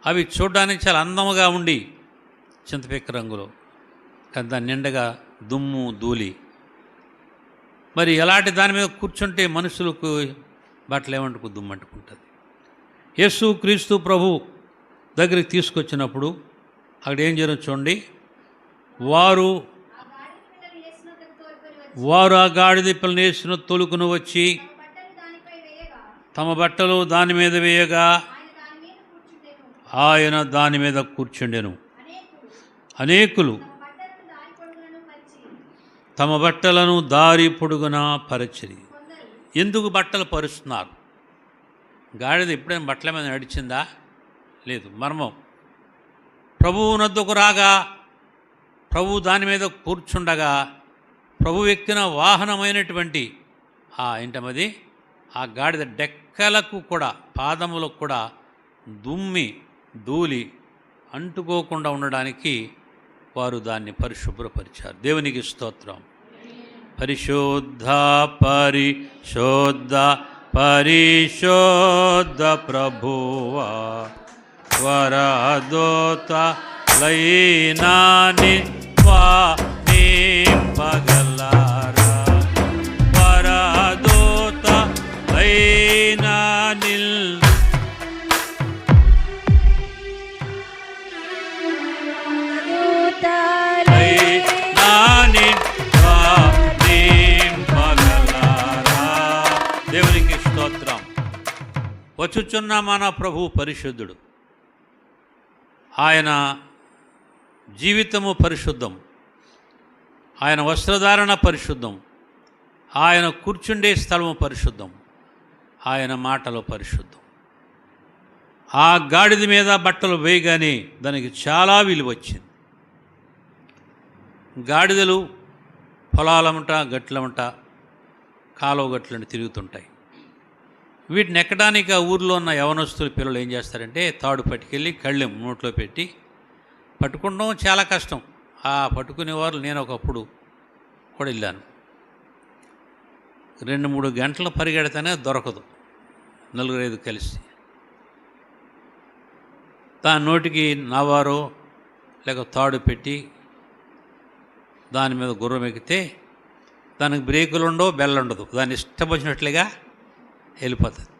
అవి చూడడానికి చాలా అందముగా ఉండి చింతపిక్క రంగులో, కానీ దాని నిండగా దుమ్ము ధూళి. మరి ఎలాంటి దాని మీద కూర్చుంటే మనుషులకు బట్టలు ఏమంటుకు దుమ్ము అంటుకుంటుంది. యేసు క్రీస్తు ప్రభు దగ్గరికి తీసుకొచ్చినప్పుడు అక్కడ ఏం జరుగుతుంది చూడండి. వారు ఆ గాడిద పిల్లని వేసిన తొలుకును వచ్చి తమ బట్టలు దాని మీద వేయగా ఆయన దాని మీద కూర్చుండెను. అనేకులు తమ బట్టలను దారి పొడుగున పరిచిరి. ఎందుకు బట్టలు పరుస్తున్నారు? గాడిద ఎప్పుడైనా బట్టల మీద నడిచిందా? లేదు. మర్మం. ప్రభువునొద్దకు రాగా, ప్రభు దాని మీద కూర్చుండగా, ప్రభు ఎక్కిన వాహనమైనటువంటి ఏంటమది ఆ గాడిద డెక్కలకు కూడా, పాదములకు కూడా దుమ్మి ధూళి అంటుకోకుండా ఉండడానికి వారు దాన్ని పరిశుభ్రపరిచారు. దేవునికి స్తోత్రం. పరిశుద్ధ పరిశుద్ధ పరిశుద్ధ ప్రభువా వరదోత లైనాని పగలారా వరదోత లైనానిల్ దేవునికి స్తోత్రం. వచ్చుచున్న మన ప్రభు పరిశుద్ధుడు. ఆయన జీవితము పరిశుద్ధం, ఆయన వస్త్రధారణ పరిశుద్ధం, ఆయన కూర్చుండే స్థలము పరిశుద్ధం, ఆయన మాటలు పరిశుద్ధం. ఆ గాడిద మీద బట్టలు వేయగానే దానికి చాలా విలువ వచ్చింది. గాడిదలు పొలాలమంట, గట్లమంట, కాలువ గట్లని తిరుగుతుంటాయి. వీటిని ఎక్కడానికి ఆ ఊర్లో ఉన్న యవనస్తుల పిల్లలు ఏం చేస్తారంటే తాడు పట్టుకెళ్ళి కళ్ళెం నోట్లో పెట్టి పట్టుకోవడం చాలా కష్టం. ఆ పట్టుకునేవారు నేను ఒకప్పుడు కూడా వెళ్ళాను. 2-3 గంటలు పరిగెడితేనే దొరకదు 4-5 కలిసి. దాని నోటికి నవారో లేక తాడు పెట్టి దాని మీద గుర్రం ఎక్కితే దానికి బ్రేకులు ఉండవు, బెల్ ఉండదు, దాన్ని ఇష్టం వచ్చినట్లుగా వెళ్ళిపోతుంది.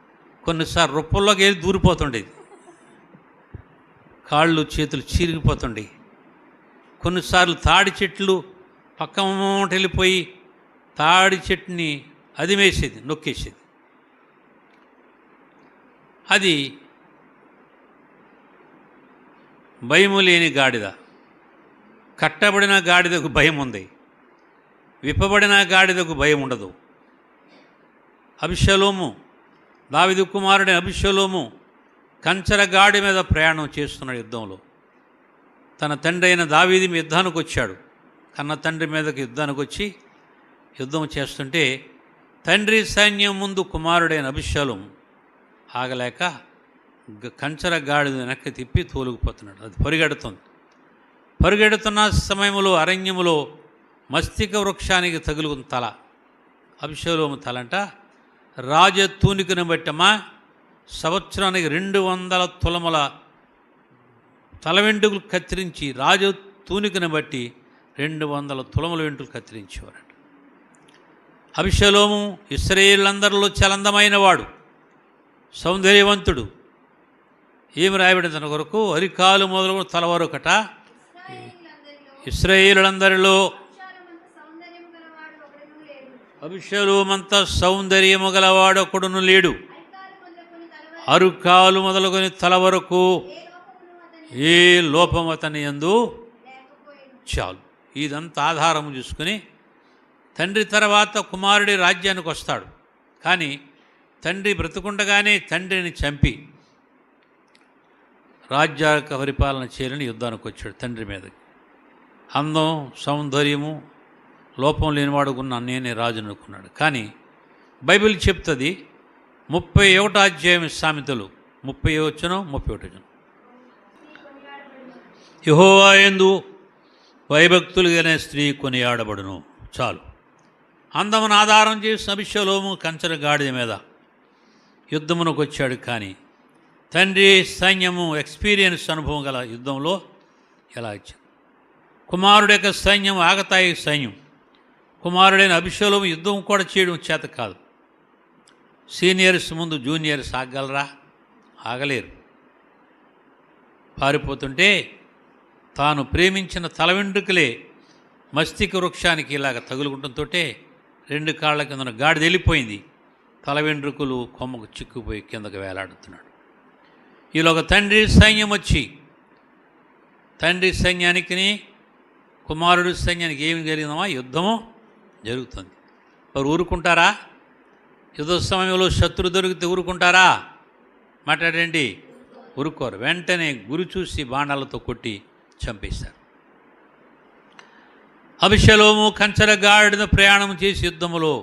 కొన్నిసార్లు రొప్పల్లోకి వెళ్ళి దూరిపోతుండేది, కాళ్ళు చేతులు చీరిగిపోతుండేవి. కొన్నిసార్లు తాడి చెట్లు పక్క వెళ్ళిపోయి తాడి చెట్టుని అదిమేసేది, నొక్కేసేది. అది భయము లేని గాడిద. కట్టబడిన గాడిదకు భయం ఉంది, విప్పబడిన గాడిదకు భయం ఉండదు. అబిషలోము, దావీదు కుమారుడి అబిషలోము కంచర గాడి మీద ప్రయాణం చేస్తున్నాడు యుద్ధంలో. తన తండ్రి అయిన దావీదు యుద్ధానికి వచ్చాడు. కన్న తండ్రి మీదకి యుద్ధానికి వచ్చి యుద్ధం చేస్తుంటే తండ్రి సైన్యం ముందు కుమారుడైన అబిషలోము ఆగలేక కంచర గాడిద వెనక్కి తిప్పి తోలుకుపోతున్నాడు. అది పరిగెడుతున్న సమయంలో అరణ్యములో మస్తిక వృక్షానికి తగులుకున్న తల, అబిషలోము తలంట రాజతూనికను బట్టమా సంవత్సరానికి 200 తులముల తల వెంట్రుకలు కత్తిరించి, రాజతూనికను బట్టి 200 తులముల వెంట్రుకలు కత్తిరించేవారట. అబిషలోము ఇశ్రాయేలులందరిలో చాలా వాడు, సౌందర్యవంతుడు. ఏమి రాయబడిన తన కొరకు అరికాలు మొదలు తల వరకట ఇశ్రాయేలులందరిలో అబిషలోమంత సౌందర్యము గలవాడు ఒకడును లేడు. అరుకాలు మొదలుకొని తల వరకు ఏ లోపం అతని యందు చాలు. ఇదంతా ఆధారం చూసుకుని తండ్రి తర్వాత కుమారుడి రాజ్యానికి వస్తాడు. కానీ తండ్రి బ్రతుకుండగానే తండ్రిని చంపి రాజ్యాక పరిపాలన చేయాలని యుద్ధానికి వచ్చాడు తండ్రి మీదకి. అందం, సౌందర్యము, లోపం లేనివాడు ఉన్న నేనే రాజు అనుకున్నాడు. కానీ బైబిల్ చెప్తుంది 31వ అధ్యాయం సామెతలు 30-31 యెహోవా యందు భయభక్తులుగానే స్త్రీ కొనియాడబడును. చాలు. అందమును ఆధారం చేసిన అబిషలోము కంచర గాడిద మీద యుద్ధమునకు వచ్చాడు. కానీ తండ్రి సైన్యము ఎక్స్పీరియన్స్ అనుభవం గల యుద్ధంలో ఎలా ఇచ్చింది. కుమారుడు యొక్క సైన్యం ఆగతాయి సైన్యం. కుమారుడైన అబిషలోము యుద్ధం కూడా చేయడం చేత కాదు. సీనియర్స్ ముందు జూనియర్స్ ఆగలరా? ఆగలేరు. పారిపోతుంటే తాను ప్రేమించిన తల వెంట్రుకలే మస్తిక వృక్షానికి ఇలాగ తగులుకుంటంతో 2 కాళ్ళ కింద గాడిద వెళ్ళిపోయింది. తల వెంట్రుకలు కొమ్మకు చిక్కుపోయి కిందకు వేలాడుతున్నాడు. ఈలోక తండ్రి సైన్యం వచ్చి, తండ్రి సైన్యానికి కుమారుడి సైన్యానికి ఏమి జరిగిందమా? యుద్ధము జరుగుతుంది. వారు ఊరుకుంటారా? యుద్ధ సమయంలో శత్రు దొరికితే ఊరుకుంటారా? మాట్లాడండి. ఊరుకోరు. వెంటనే గురి చూసి బాణాలతో కొట్టి చంపేశారు. అబిషలోము కంచర గాడిద ప్రయాణం చేసి యుద్ధములో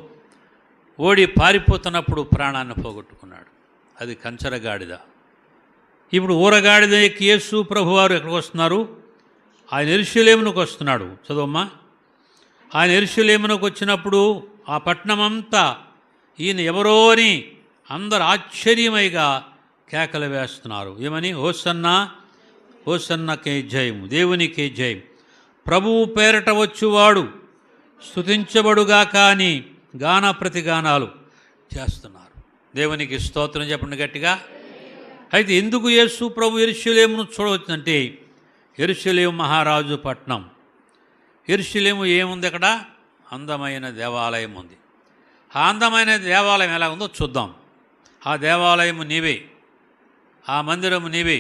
ఓడి పారిపోతున్నప్పుడు ప్రాణాన్ని పోగొట్టుకున్నాడు. అది కంచర గాడిద. ఇప్పుడు ఊరగాడిద ఎక్కి యేసు ప్రభువారు ఎక్కడికి వస్తున్నారు? ఆయన యెరూషలేమునకు వస్తున్నాడు. చదవమ్మా. ఆయన యెరూషలేమునకు వచ్చినప్పుడు ఆ పట్టణమంతా ఈయన ఎవరో అని అందరు ఆశ్చర్యమైగా కేకలు వేస్తున్నారు. ఏమని? హోసన్నా, హోసన్నకే జయం, దేవునికే జయం, ప్రభువు పేరట వచ్చువాడు స్తుతించబడుగాక అని గాన ప్రతిగానాలు చేస్తున్నారు. దేవునికి స్తోత్రం చెప్పండి గట్టిగా. అయితే ఎందుకు యేసు ప్రభు యెరూషలేమును చూడవచ్చునంటే, యెరూషలేము మహారాజు పట్టణం. యెరూషలేము ఏముంది అక్కడ? అందమైన దేవాలయం ఉంది. ఆ అందమైన దేవాలయం ఎలా ఉందో చూద్దాం. ఆ దేవాలయము నీవే, ఆ మందిరము నీవే.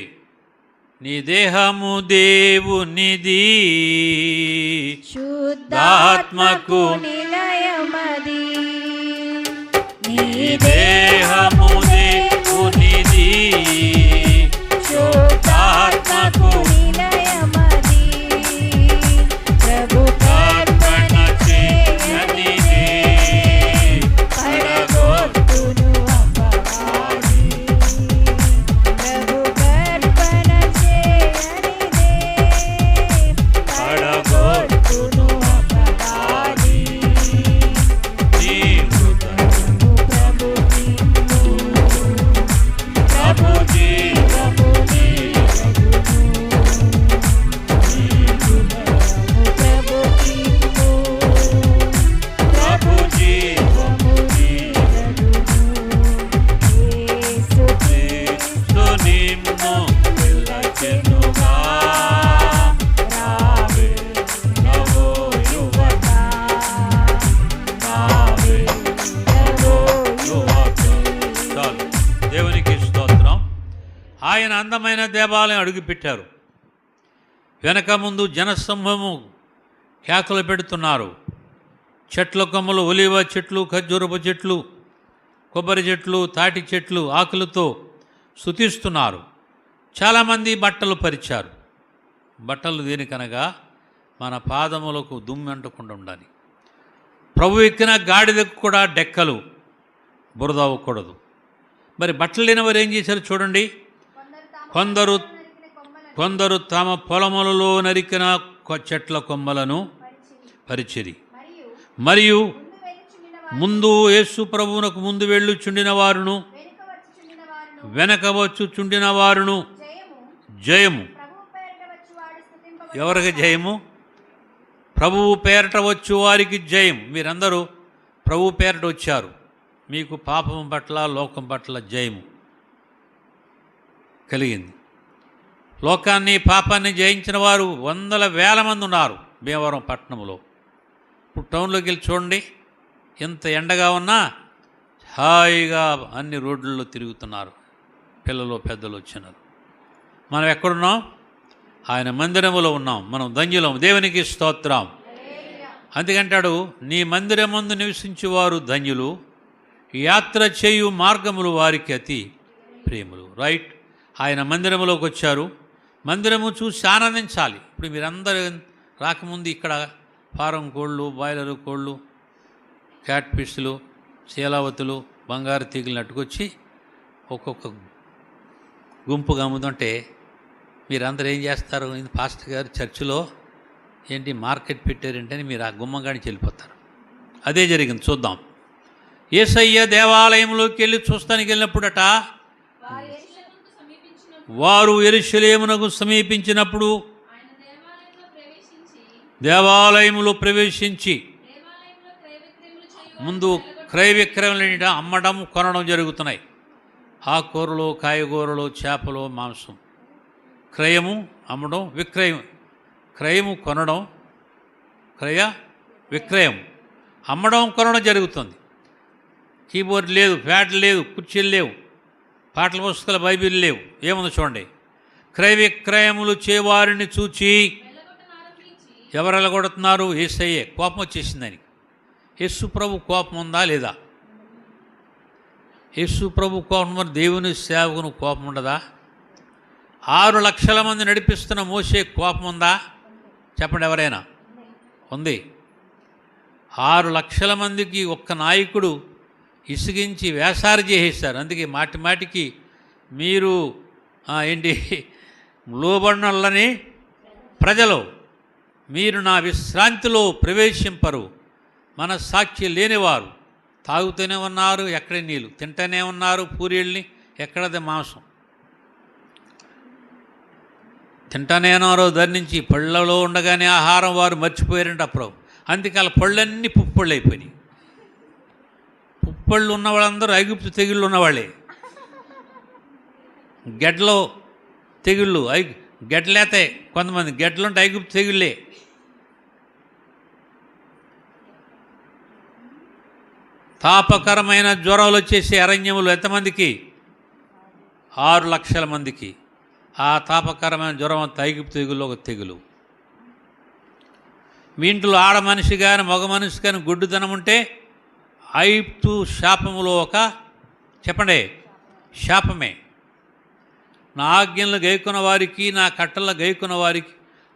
నీ దేహము దేవునిది, శుద్ధాత్మకు నిలయమది. నీ దేహము దేవునిది, శుద్ధాత్మకు నిలయమది. ప్రభు కర్పణ చేయనిదే, పడగొట్టును అపవాది. ప్రభు కర్పణ చేయనిదే, పడగొట్టును అపవాది. నీ హృదయ అందమైన దేవాలయం అడుగుపెట్టారు. వెనక ముందు జనసమూహము కేకలు పెడుతున్నారు. చెట్ల కొమ్మలు, ఒలివ చెట్లు, ఖర్జూరపు చెట్లు, కొబ్బరి చెట్లు, తాటి చెట్లు ఆకులతో స్తుతిస్తున్నారు. చాలామంది బట్టలు పరిచారు. బట్టలు దేనికనగా మన పాదములకు దుమ్ము అంటకుండా ఉండాలి. ప్రభు ఎక్కిన గాడిదకు కూడా డెక్కలు, బురద అవ్వకూడదు. మరి బట్టలు లేని వారు ఏం చేశారు చూడండి. కొందరు తమ పొలములలో నరికిన చెట్ల కొమ్మలను పరిచిరి. మరియు ముందు యేసు ప్రభువునకు ముందు వెళ్ళుచుండిన వారును వెనక వచ్చుచుండిన వారును జయము. ఎవరికి జయము? ప్రభువు పేరట వచ్చు వారికి జయం. మీరందరూ ప్రభు పేరట వచ్చారు. మీకు పాపం పట్ల, లోకం పట్ల జయము కలిగింది. లోకాన్ని, పాపాన్ని జయించిన వారు వందల వేల మంది ఉన్నారు భీమవరం పట్టణంలో. ఇప్పుడు టౌన్లోకి వెళ్ళి చూడండి, ఎంత ఎండగా ఉన్నా హాయిగా అన్ని రోడ్లలో తిరుగుతున్నారు పిల్లలు, పెద్దలు వచ్చినారు. మనం ఎక్కడున్నాం? ఆయన మందిరములో ఉన్నాం. మనం ధన్యులం. దేవునికి స్తోత్రం. అందుకంటాడు, నీ మందిరమందు నివసించేవారు ధన్యులు, యాత్ర చేయు మార్గములు వారికి అతి ప్రేములు. రైట్. ఆయన మందిరములోకి వచ్చారు. మందిరము చూసి ఆనందించాలి. ఇప్పుడు మీరందరూ రాకముందు ఇక్కడ ఫారం కోళ్ళు, బాయిలరు కోళ్ళు, క్యాట్ ఫిష్లు, శీలావతులు, బంగారు తీగలు నట్టుకొచ్చి ఒక్కొక్క గుంపుగా అమ్ముతుంటే మీరందరూ ఏం చేస్తారు? పాస్టర్ గారు చర్చిలో ఏంటి మార్కెట్ పెట్టారంటే మీరు ఆ గుమ్మంగాడికి వెళ్ళిపోతారు. అదే జరిగింది. చూద్దాం. యేసయ్య దేవాలయంలోకి వెళ్ళి చూస్తానికి వెళ్ళినప్పుడట, వారు యెరూషలేమునకు సమీపించినప్పుడు దేవాలయంలో ప్రవేశించి ముందు క్రయ విక్రయాలు అమ్మడం, కొనడం జరుగుతున్నాయి. ఆకుకూరలు, కాయగూరలు, చేపలు, మాంసం. క్రయము, అమ్మడం, విక్రయం. క్రయము, కొనడం, క్రయ విక్రయం, అమ్మడం, కొనడం జరుగుతుంది. కీబోర్డ్ లేదు, ప్యాడ్ లేదు, కుర్చీలు లేవు, పాటల పుస్తకాలు, బైబిల్ లేవు. ఏముంది చూడండి. క్రయ విక్రయములు చేవారిని చూచి ఎవరు ఎలగొడుతున్నారు? యేసయ్యే. కోపం వచ్చేసిందని. యేసు ప్రభు కోపం ఉందా లేదా? యేసు ప్రభు కోపం, మరి దేవుని సేవకును కోపం ఉండదా? 6 లక్షల మంది నడిపిస్తున్న మోషే కోపం ఉందా? చెప్పండి ఎవరైనా. ఉంది. 6 లక్షల మందికి ఒక్క నాయకుడు ఇసిగించి వేసారి చేసేశారు. అందుకే మాటి మాటికి మీరు ఏంటి లోబడినొల్లని ప్రజలు, మీరు నా విశ్రాంతిలో ప్రవేశింపరు. మన సాక్షి లేనివారు. తాగుతూనే ఉన్నారు, ఎక్కడ నీళ్ళు తింటూనే ఉన్నారు, పూరీళ్ళని ఎక్కడది మాంసం తింటానే ఉన్నారో ధరించి పళ్ళలో ఉండగానే ఆహారం వారు మర్చిపోయారంట అప్పుడు. అందుకే వాళ్ళ పళ్ళన్నీ పుప్పళ్ళు అయిపోయినాయి. పుప్పళ్ళు ఉన్న వాళ్ళందరూ ఐగుప్తు తెగుళ్ళు ఉన్నవాళ్ళే. గెడ్లో తెగుళ్ళు, గెడ్లేతే కొంతమంది గెడ్లుంటే ఐగుప్తు తెగుళ్ళే. తాపకరమైన జ్వరాలు వచ్చేసి అరణ్యములు ఎంతమందికి? 6 లక్షల మందికి. ఆ తాపకరమైన జ్వరం అంత ఐగుప్తు తెగుల్లో ఒక తెగులు. మీ ఇంట్లో ఆడ మనిషి కానీ మగ మనిషి కానీ గుడ్డుతనం ఉంటే ఐగుప్తు శాపములో ఒక, చెప్పండి, శాపమే. నా ఆజ్ఞలను గైకొన్న వారికి, నా కట్టలను గైకొన్న వారికి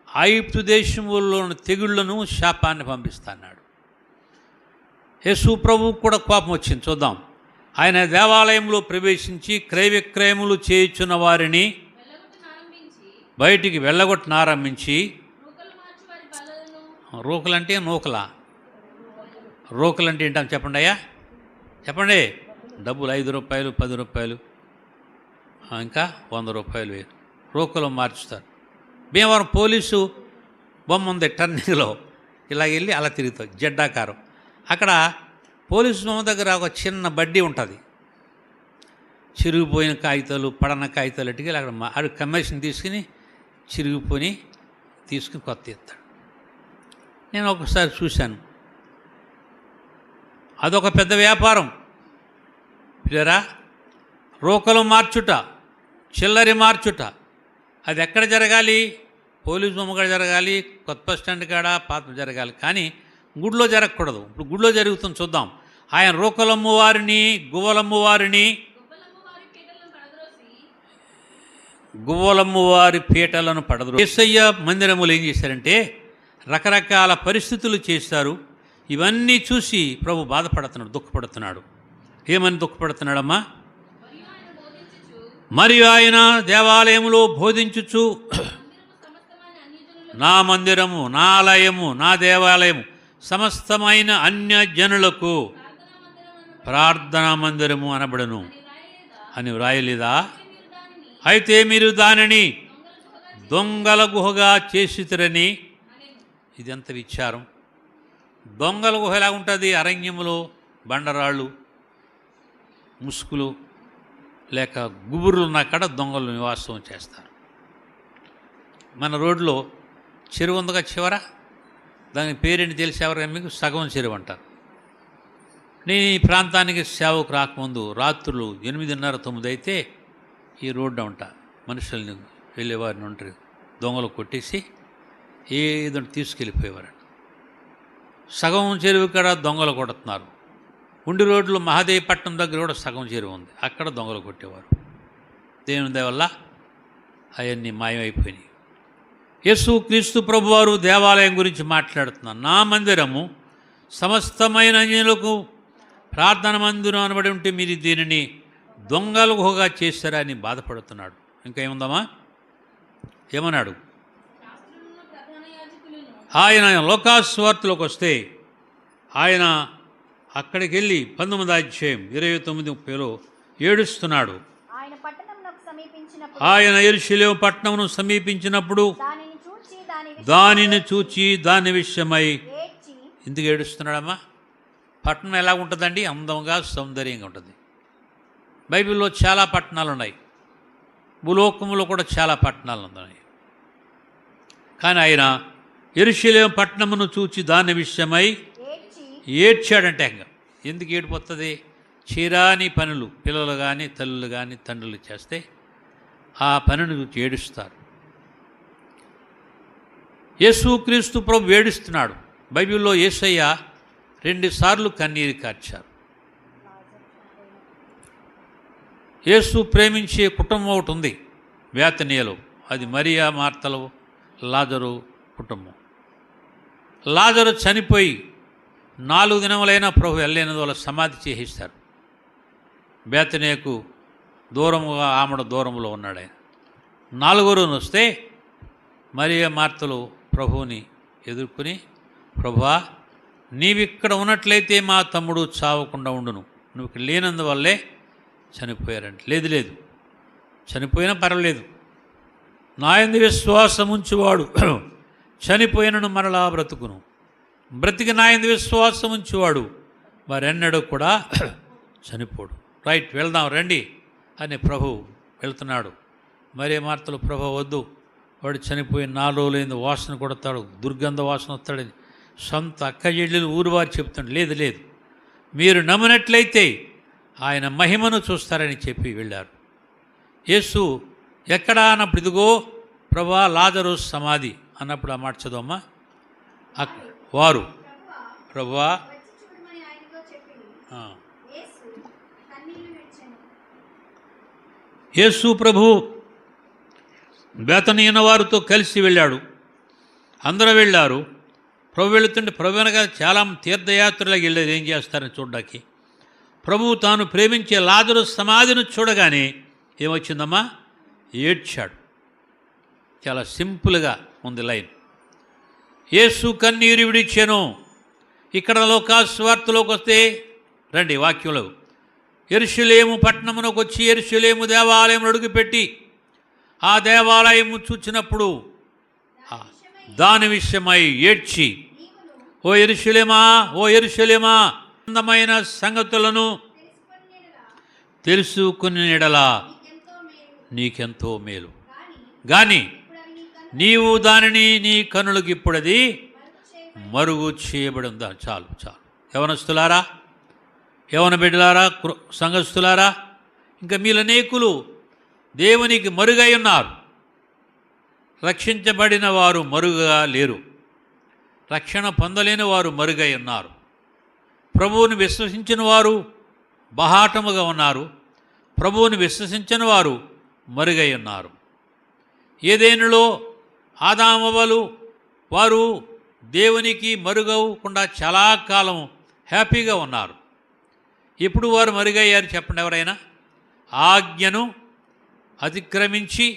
ఐగుప్తు దేశములోని తెగుళ్లను, శాపాన్ని పంపిస్తాన్నాడు. యేసు ప్రభువు కూడా కోపం వచ్చింది. చూద్దాం. ఆయన దేవాలయంలో ప్రవేశించి క్రయ విక్రయములు చేయుచున్న వారిని బయటికి వెళ్ళగొట్టనారంభించి, రోకలంటే నూకలా, రోకలంటే ఏంటాం చెప్పండి అయ్యా, చెప్పండి. డబ్బులు 5 రూపాయలు, 10 రూపాయలు, ఇంకా 100 రూపాయలు వేరు రోకలు మార్చుతారు. భీమవరం పోలీసు బొమ్మ ఉంది టర్నింగ్లో, ఇలా వెళ్ళి అలా తిరుగుతారు జెడ్డాకారం. అక్కడ పోలీసు బొమ్మ దగ్గర ఒక చిన్న బడ్డీ ఉంటుంది. చిరిగిపోయిన కాగితాలు, పడన కాగితాలు అట్టుకి అక్కడ ఆడు కమిషన్ తీసుకుని చిరిగిపోయి తీసుకుని కొత్త ఇస్తాడు. నేను ఒకసారి చూశాను. అదొక పెద్ద వ్యాపారం. పిల్లరా, రోకలు మార్చుట, చిల్లరి మార్చుట అది ఎక్కడ జరగాలి? పోలీసు బొమ్మ కాడ జరగాలి, కొత్త బస్ స్టాండ్ కాడ పాత జరగాలి, కానీ గుడిలో జరగకూడదు. ఇప్పుడు గుడిలో జరుగుతుంది చూద్దాం. ఆయన రూకలమ్ము వారిని, గువ్వలమ్ము వారిని, గువ్వలమ్ము వారి పీటలను పడదు. యేసయ్య మందిరములు ఏం చేశారంటే రకరకాల పరిస్థితులు చేశారు. ఇవన్నీ చూసి ప్రభు బాధపడుతున్నాడు, దుఃఖపడుతున్నాడు. ఏమని దుఃఖపడుతున్నాడమ్మా? మరియు ఆయన దేవాలయములో బోధించుచు నా మందిరము, నా ఆలయము, నా దేవాలయము సమస్తమైన అన్యజనులకు ప్రార్థనా మందిరము అనబడను అని వ్రాయలేదా? అయితే మీరు దానిని దొంగల గుహగా చేసిరని. ఇది ఎంత విచారం! దొంగల గుహ ఎలా ఉంటుంది? అరణ్యములో బండరాళ్ళు, ముసుగులు లేక గుబురులు ఉన్న కాడ దొంగలు నివాసం చేస్తారు. మన రోడ్లో చెరువు ఉందిగా చివర, దాని పేరేంటి తెలిసి ఎవరైనా మీకు? సగం చెరువు అంటారు. నేను ఈ ప్రాంతానికి సేవకు రాకముందు రాత్రులు 8:30, 9 అయితే ఈ రోడ్డు ఉంటా మనుషుల్ని వెళ్ళేవారిని ఉంటారు దొంగలు కొట్టేసి ఏదో తీసుకెళ్ళిపోయేవారు. సగం చెరువు కాడ దొంగలు కొడుతున్నారు. ఉండి రోడ్లు మహాదేవపట్నం దగ్గర కూడా సగం చెరువు ఉంది, అక్కడ దొంగలు కొట్టేవారు. దేవుని దయ వల్ల అవన్నీ మాయమైపోయినాయి. యేసు క్రీస్తు ప్రభువారు దేవాలయం గురించి మాట్లాడుతున్నారు. నా మందిరము సమస్తమైన అన్యులకు ప్రార్థన మందిరం అనబడి ఉంటే మీరు దీనిని దొంగల గుహగా చేశారా అని బాధపడుతున్నాడు. ఇంకా ఏముందమ్మా? ఏమన్నాడు? ఆయన లోకాస్వార్తలోకి వస్తే ఆయన అక్కడికి వెళ్ళి 19వ అధ్యాయం 29:30 ఏడుస్తున్నాడు. ఆయన యెరూషలేము పట్టణమును సమీపించినప్పుడు దానిని చూచి దాని విషయమై ఎందుకు ఏడుస్తున్నాడమ్మా? పట్టణం ఎలా ఉంటుందండి? అందంగా సౌందర్యంగా ఉంటుంది. బైబిల్లో చాలా పట్టణాలు ఉన్నాయి, భూలోకంలో కూడా చాలా పట్టణాలు ఉన్నాయి. కానీ ఆయన యెరూషలేము పట్టణమును చూచి దాని విషయమై ఏడ్చాడంటే ఎందుకు ఏడిపోతుంది? చీరాని పనులు పిల్లలు కానీ తల్లులు కానీ తండ్రులు చేస్తే ఆ పనిని చూసి ఏడుస్తారు. యేసుక్రీస్తు ప్రభు ఏడుస్తున్నాడు. బైబిల్లో యేసయ్య 2 సార్లు కన్నీరు కార్చారు. యేసు ప్రేమించే కుటుంబం ఒకటి ఉంది బేతనీయలో, అది మరియా, మార్తలు, లాజరు కుటుంబం. లాజరు చనిపోయి 4 దినములైనా ప్రభు వెళ్ళలేనందువల్ల సమాధి చేసేశారు. బేతనీయకు దూరముగా ఆమెడ దూరంలో ఉన్నాడు ఆయన. 4వ రోజున వస్తే మరియా, మార్తలు ప్రభువుని ఎదుర్కొని, ప్రభువా నీవిక్కడ ఉన్నట్లయితే మా తమ్ముడు చావకుండా ఉండును, నువ్వు ఇక్కడ లేనందువల్లే చనిపోయారంట. లేదు లేదు, చనిపోయినా పర్వాలేదు, నా యందు విశ్వాసం ఉంచువాడు చనిపోయినను మరలా బ్రతుకును, బ్రతికి నా యందు విశ్వాసం ఉంచువాడు మరెన్నడూ కూడా చనిపోడు. రైట్, వెళ్దాం రండి అని ప్రభు వెళ్తున్నాడు. మరే మార్తలు ప్రభు వద్దు, వాడు చనిపోయి 4 రోజులైంది, వాసన కొడతాడు, దుర్గంధ వాసన వస్తాడని సొంత అక్క చెల్లెలు ఊరువారు చెప్తాడు. లేదు లేదు, మీరు నమ్మినట్లయితే ఆయన మహిమను చూస్తారని చెప్పి వెళ్ళారు. యేసు ఎక్కడా అన్నప్పుడు ఇదిగో ప్రభువా లాజరు సమాధి అన్నప్పుడు ఆ మాట చదవమ్మా. వారు ప్రభువా యేసు ప్రభు బేతనీయున వారితో కలిసి వెళ్ళాడు. అందరూ వెళ్ళారు. ప్రభు వెళుతుంటే ప్రభు వెనక చాలా తీర్థయాత్రలకు వెళ్ళేది ఏం చేస్తారని చూడ్డానికి. ప్రభువు తాను ప్రేమించే లాజరు సమాధిని చూడగానే ఏమొచ్చిందమ్మా? ఏడ్చాడు. చాలా సింపుల్గా ఉంది లైన్. యేసు కన్నీరు విడిచెను. ఇక్కడ లోకాస్వార్తలోకి వస్తే రండి వాక్యంలో, యెరూషలేము పట్టణమునకు వచ్చి యెరూషలేము దేవాలయం అడుగుపెట్టి ఆ దేవాలయము చూచినప్పుడు దాని విషయమై ఏడ్చి, ఓ యెరూషలేమా, ఓ యెరూషలేమా, అందమైన సంగతులను తెలుసుకుని ఎడలా నీకెంతో మేలు, కానీ నీవు దానిని నీ కనులకు ఇప్పుడది మరుగు చేయబడి ఉందా. చాలు చాలు. యవనస్తులారా, యవన బిడ్డలారా, సంఘస్థులారా, ఇంకా మీలో అనేకులు దేవునికి మరుగై ఉన్నారు. రక్షించబడిన వారు మరుగగా లేరు. రక్షణ పొందలేని వారు మరుగై ఉన్నారు. ప్రభువుని విశ్వసించిన వారు బహాటముగా ఉన్నారు. ప్రభువుని విశ్వసించిన వారు మరుగై ఉన్నారు. ఏదేనులో ఆదామవ్వలు వారు దేవునికి మరుగవకుండా చాలా కాలం హ్యాపీగా ఉన్నారు. ఎప్పుడు వారు మరుగయ్యారు చెప్పండి ఎవరైనా? ఆజ్ఞను అతిక్రమించి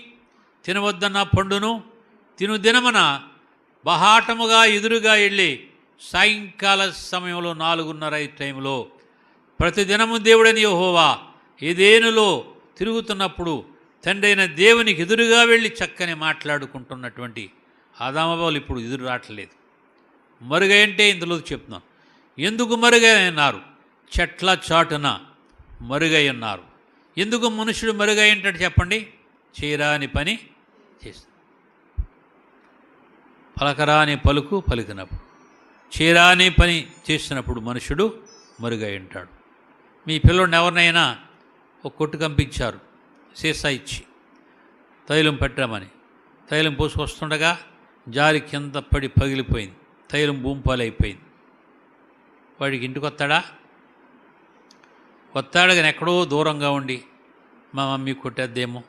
తినవద్దన్న పండును తిను దినమున బహాటముగా ఎదురుగా వెళ్ళి సాయంకాల సమయంలో 4:30 టైంలో ప్రతిదినము దేవుడని యెహోవా ఏదెనులో తిరుగుతున్నప్పుడు తండ్రి అయిన దేవునికి ఎదురుగా వెళ్ళి చక్కని మాట్లాడుకుంటున్నటువంటి ఆదామవ్వలు ఇప్పుడు ఎదురు రావట్లేదు. మరుగై అంటే ఇందులో చెప్తున్నాను. ఎందుకు మరుగై ఉన్నారు? చెట్ల చాటున మరుగై ఉన్నారు. ఎందుకు మనుషుడు మరుగై ఉంటాడు చెప్పండి? చేయరాని పని చేస్తాడు. పలకరాని పలుకు పలికినప్పుడు, చేయరాని పని చేసినప్పుడు మనుషుడు మరుగై ఉంటాడు. మీ పిల్లోడిని ఎవరినైనా ఒక కొట్టు కంపించారు సీసా ఇచ్చి తైలం పెట్టామని. తైలం పోసుకొస్తుండగా జారి కింద పడి పగిలిపోయింది. తైలం భూమిపాలైపోయింది. వాడికి ఇంటికి వస్తాడా? వస్తాడు కానీ ఎక్కడో దూరంగా ఉండి మా మమ్మీ కొట్టేద్దేమో,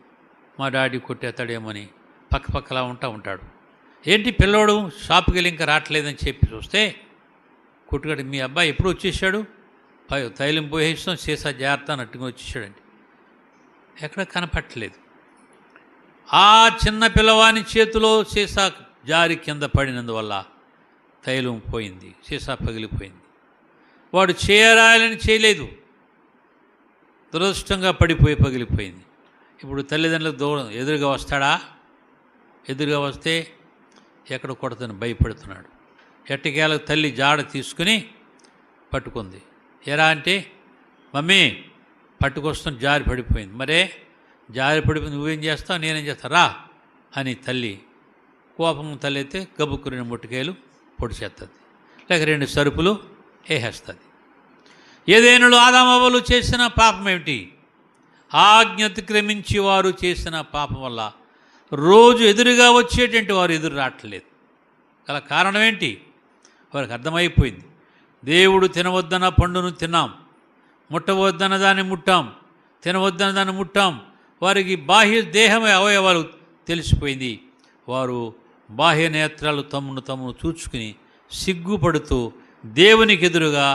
మా డాడీ కొట్టేస్తాడేమో అని పక్కపక్కలా ఉంటాడు. ఏంటి పిల్లోడు షాప్కి వెళ్ళి ఇంకా రావట్లేదని చెప్పి చూస్తే కొట్టుగడి మీ అబ్బాయి ఎప్పుడు వచ్చేసాడు, తైలం పోసేస్తాం సీసా జాగ్రత్త అన్నట్టుగా వచ్చేసాడండి. ఎక్కడ కనపట్టలేదు. ఆ చిన్న పిల్లవాని చేతిలో సీసా జారి కింద పడినందువల్ల తైలం పోయింది, సీసా పగిలిపోయింది. వాడు చేయాలని చేయలేదు, దురదృష్టంగా పడిపోయి పగిలిపోయింది. ఇప్పుడు తల్లిదండ్రులకు దూరం ఎదురుగా వస్తాడా? ఎదురుగా వస్తే ఎక్కడ కొడతాను భయపడుతున్నాడు. ఎట్టకేలకు తల్లి జాడ తీసుకుని పట్టుకుంది. ఎరా అంటే మమ్మీ పట్టుకొస్తాను జారి పడిపోయింది. మరే జారి పడిపోయింది, నువ్వేం చేస్తావు నేనేం చేస్తా రా అని తల్లి కోపం తల్లి అయితే గబుక్కు 2 ముట్టికాయలు పొడి చేస్తుంది, లేక 2 సరుపులు వేసేస్తుంది. ఏదేనులు ఆదామవ్వలు చేసిన పాపం ఏమిటి? ఆజ్ఞ అతిక్రమించి వారు చేసిన పాపం వల్ల రోజు ఎదురుగా వచ్చేటువంటి వారు ఎదురు రావట్లేదు. గల కారణం ఏంటి? వారికి అర్థమైపోయింది. దేవుడు తినవద్దన్న పండును తిన్నాం, ముట్టవద్దన్న దాన్ని ముట్టాం, తినవద్దన్న దాన్ని ముట్టాం. వారికి బాహ్య దేహం అవయవాలు తెలిసిపోయింది. వారు బాహ్య నేత్రాలు తమ్మును చూచుకుని సిగ్గుపడుతూ దేవునికి ఎదురుగా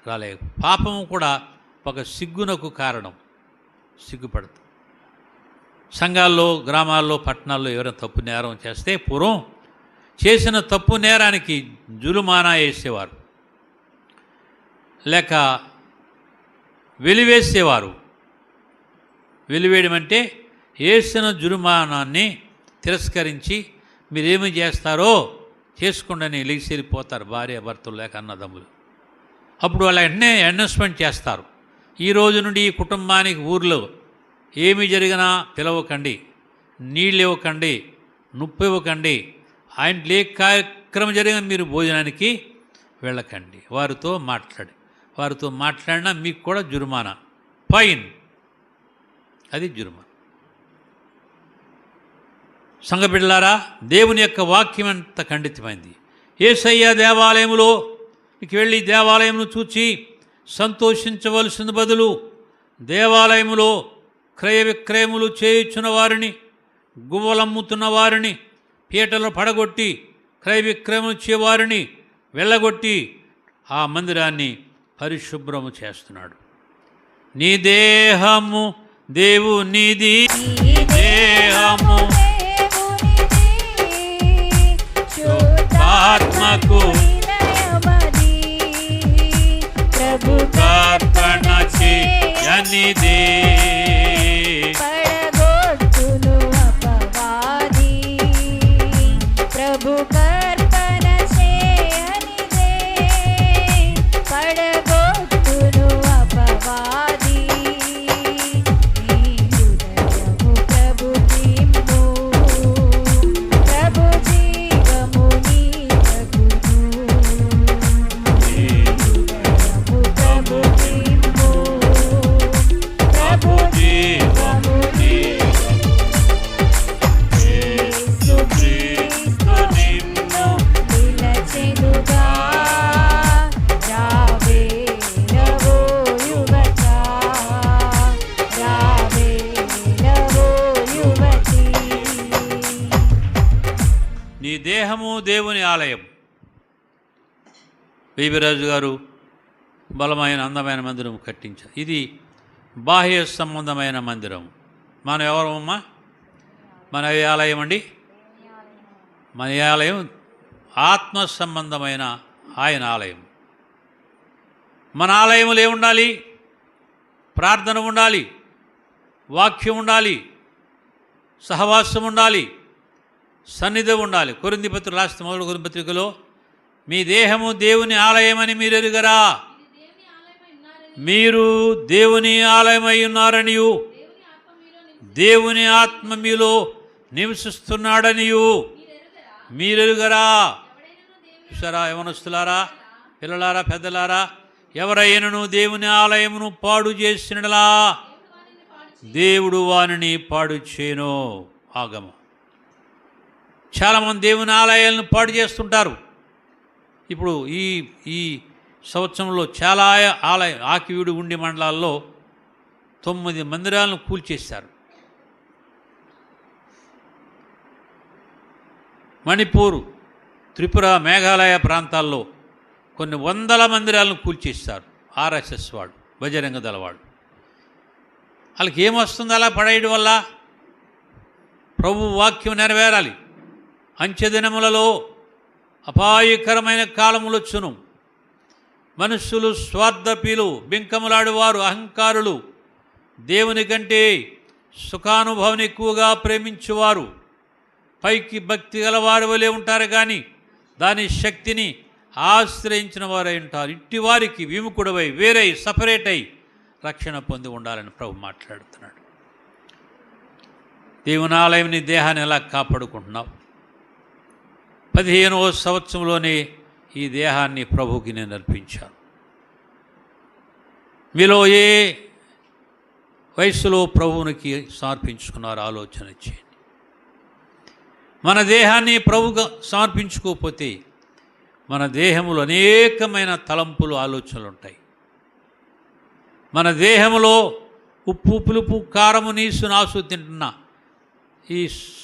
రాలేదు. పాపము కూడా ఒక సిగ్గునకు కారణం. సిగ్గుపడుతూ సంఘాల్లో, గ్రామాల్లో, పట్టణాల్లో ఎవరైనా తప్పు నేరం చేస్తే పూర్వం చేసిన తప్పు నేరానికి జులుమానా వేసేవారు, లేక వెలివేసేవారు. వెలివేయడం అంటే వేసిన జులుమానాన్ని తిరస్కరించి మీరేమి చేస్తారో చేసుకోండి వెళ్ళిపోతారు భార్య భర్తలు లేక అన్నదమ్ములు. అప్పుడు వాళ్ళ వెంటనే అనౌన్స్మెంట్ చేస్తారు, ఈ రోజు నుండి ఈ కుటుంబానికి ఊర్లో ఏమి జరిగినా పిలవకండి, నీళ్ళు ఇవ్వకండి, నొప్పి ఇవ్వకండి, ఆయన ఏ కార్యక్రమం జరిగినా మీరు భోజనానికి వెళ్ళకండి. వారితో మాట్లాడినా మీకు కూడా జుర్మానా, ఫైన్. అది జుర్మానా. సంఘబిడ్డలారా, దేవుని యొక్క వాక్యం ఎంత ఖండితమైంది. యేసయ్య దేవాలయములోకి వెళ్ళి దేవాలయమును చూచి సంతోషించవలసిన బదులు దేవాలయములో క్రయ విక్రయములు చేయుచున్న వారిని, గువ్వలమ్ముతున్న వారిని, పీటలు పడగొట్టి క్రయ విక్రయములు చేయవారిని వెళ్ళగొట్టి ఆ మందిరాన్ని పరిశుభ్రము చేస్తున్నాడు. నీ దేహము దేవునిది, దేహము ఆత్మకు ప్రభు కర్పణ చేయనిదే. పడగొట్టును అపవాది, ప్రభు కర్పణ చేయనిదే. పడగొట్టును అపవాది, నీ హృదయము ప్రభు కిమ్ము, ప్రభు జీవము నీకగును. నీ హృదయము ప్రభు కిమ్ము, ప్రభు జీవము నీకగును. దేహము దేవుని ఆలయం. బీబీరాజు గారు బలమైన అందమైన మందిరం కట్టించారు. ఇది బాహ్య సంబంధమైన మందిరం. మనం ఎవరమ్మా? మన ఆలయం అండి. మన ఆలయం ఆత్మ సంబంధమైన ఆయన ఆలయం. మన ఆలయంలో ఏముండాలి? ప్రార్థన ఉండాలి, వాక్యం ఉండాలి, సహవాసం ఉండాలి, సన్నిధి ఉండాలి. కొరింథీ పత్రిక రాసిన మొదటి కొరింథీ పత్రికలో మీ దేహము దేవుని ఆలయమని మీరు ఎరుగరా? మీరు దేవుని ఆలయమై ఉన్నారనియు దేవుని ఆత్మ మీలో నివసిస్తున్నాడనియు మీరెరుగరా? చూసారా యవనస్తులారా, పిల్లలారా, పెద్దలారా, ఎవరైనను దేవుని ఆలయమును పాడు చేసినలా దేవుడు వానిని పాడు చేయను. ఆగమం. చాలామంది దేవుని ఆలయాలను పాడు చేస్తుంటారు. ఇప్పుడు ఈ సంవత్సరంలో చాలా ఆకివీడు ఉండి మండలాల్లో 9 మందిరాలను కూల్చేశారు. మణిపూర్, త్రిపుర, మేఘాలయ ప్రాంతాల్లో కొన్ని 100 మందిరాలను కూల్చేస్తారు. ఆర్ఎస్ఎస్ వాడు, బజరంగ దళ వాడు. వాళ్ళకి ఏమొస్తుంది అలా పడేయడం వల్ల? ప్రభు వాక్యం నెరవేరాలి. అంచెదినములలో అపాయకరమైన కాలములొచ్చును. మనుష్యులు స్వార్థపీలు, బింకములాడువారు, అహంకారులు, దేవుని కంటే సుఖానుభవం ఎక్కువగా ప్రేమించువారు, పైకి భక్తి గలవారి వలె ఉంటారు కానీ దాని శక్తిని ఆశ్రయించిన వారై ఉంటారు. ఇట్టి వారికి విముఖుడవై వేరై సపరేట్ అయి రక్షణ పొంది ఉండాలని ప్రభు మాట్లాడుతున్నాడు. దేవుని ఆలయం నీ దేహాన్ని ఎలా కాపాడుకుంటున్నావు? 15వ సంవత్సరంలోనే ఈ దేహాన్ని ప్రభుకి నేను అర్పించాను. మీలో ఏ వయసులో ప్రభువునికి సమర్పించుకున్నారో ఆలోచన చేయండి. మన దేహాన్ని ప్రభుగా సమర్పించుకోకపోతే మన దేహంలో అనేకమైన తలంపులు, ఆలోచనలు ఉంటాయి. మన దేహంలో ఉప్పు, పులుపు, కారము, నీసు, నాసు తింటున్న ఈ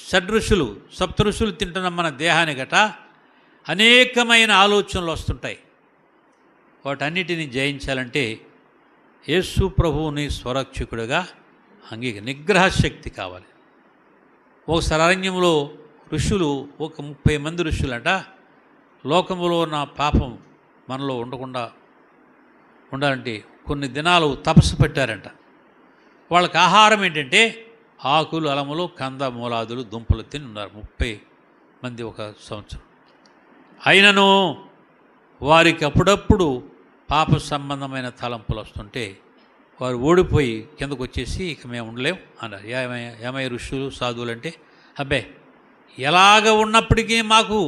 షడ్రుషులు, సప్తఋషులు తింటున్న మన దేహాన్ని గట అనేకమైన ఆలోచనలు వస్తుంటాయి. వాటన్నిటిని జయించాలంటే యేసు ప్రభువుని స్వరక్షకుడిగా నిగ్రహ శక్తి కావాలి. ఒకసారి అరణ్యంలో ఋషులు, ఒక 30 మంది ఋషులంట, లోకంలో ఉన్న పాపం మనలో ఉండకుండా ఉండాలంటే కొన్ని దినాలు తపస్సు పెట్టారంట. వాళ్ళకి ఆహారం ఏంటంటే ఆకులు, అలములు, కంద మూలాదులు, దుంపలు తిని ఉన్నారు 30 మంది ఒక సంవత్సరం. అయినను వారికి అప్పుడప్పుడు పాప సంబంధమైన తలంపులు వస్తుంటే వారు ఓడిపోయి కిందకు వచ్చేసి ఇక మేము ఉండలేం అన్నారు. ఏమయ్య ఋషులు, సాధువులు అంటే, అబ్బే ఎలాగ ఉన్నప్పటికీ మాకు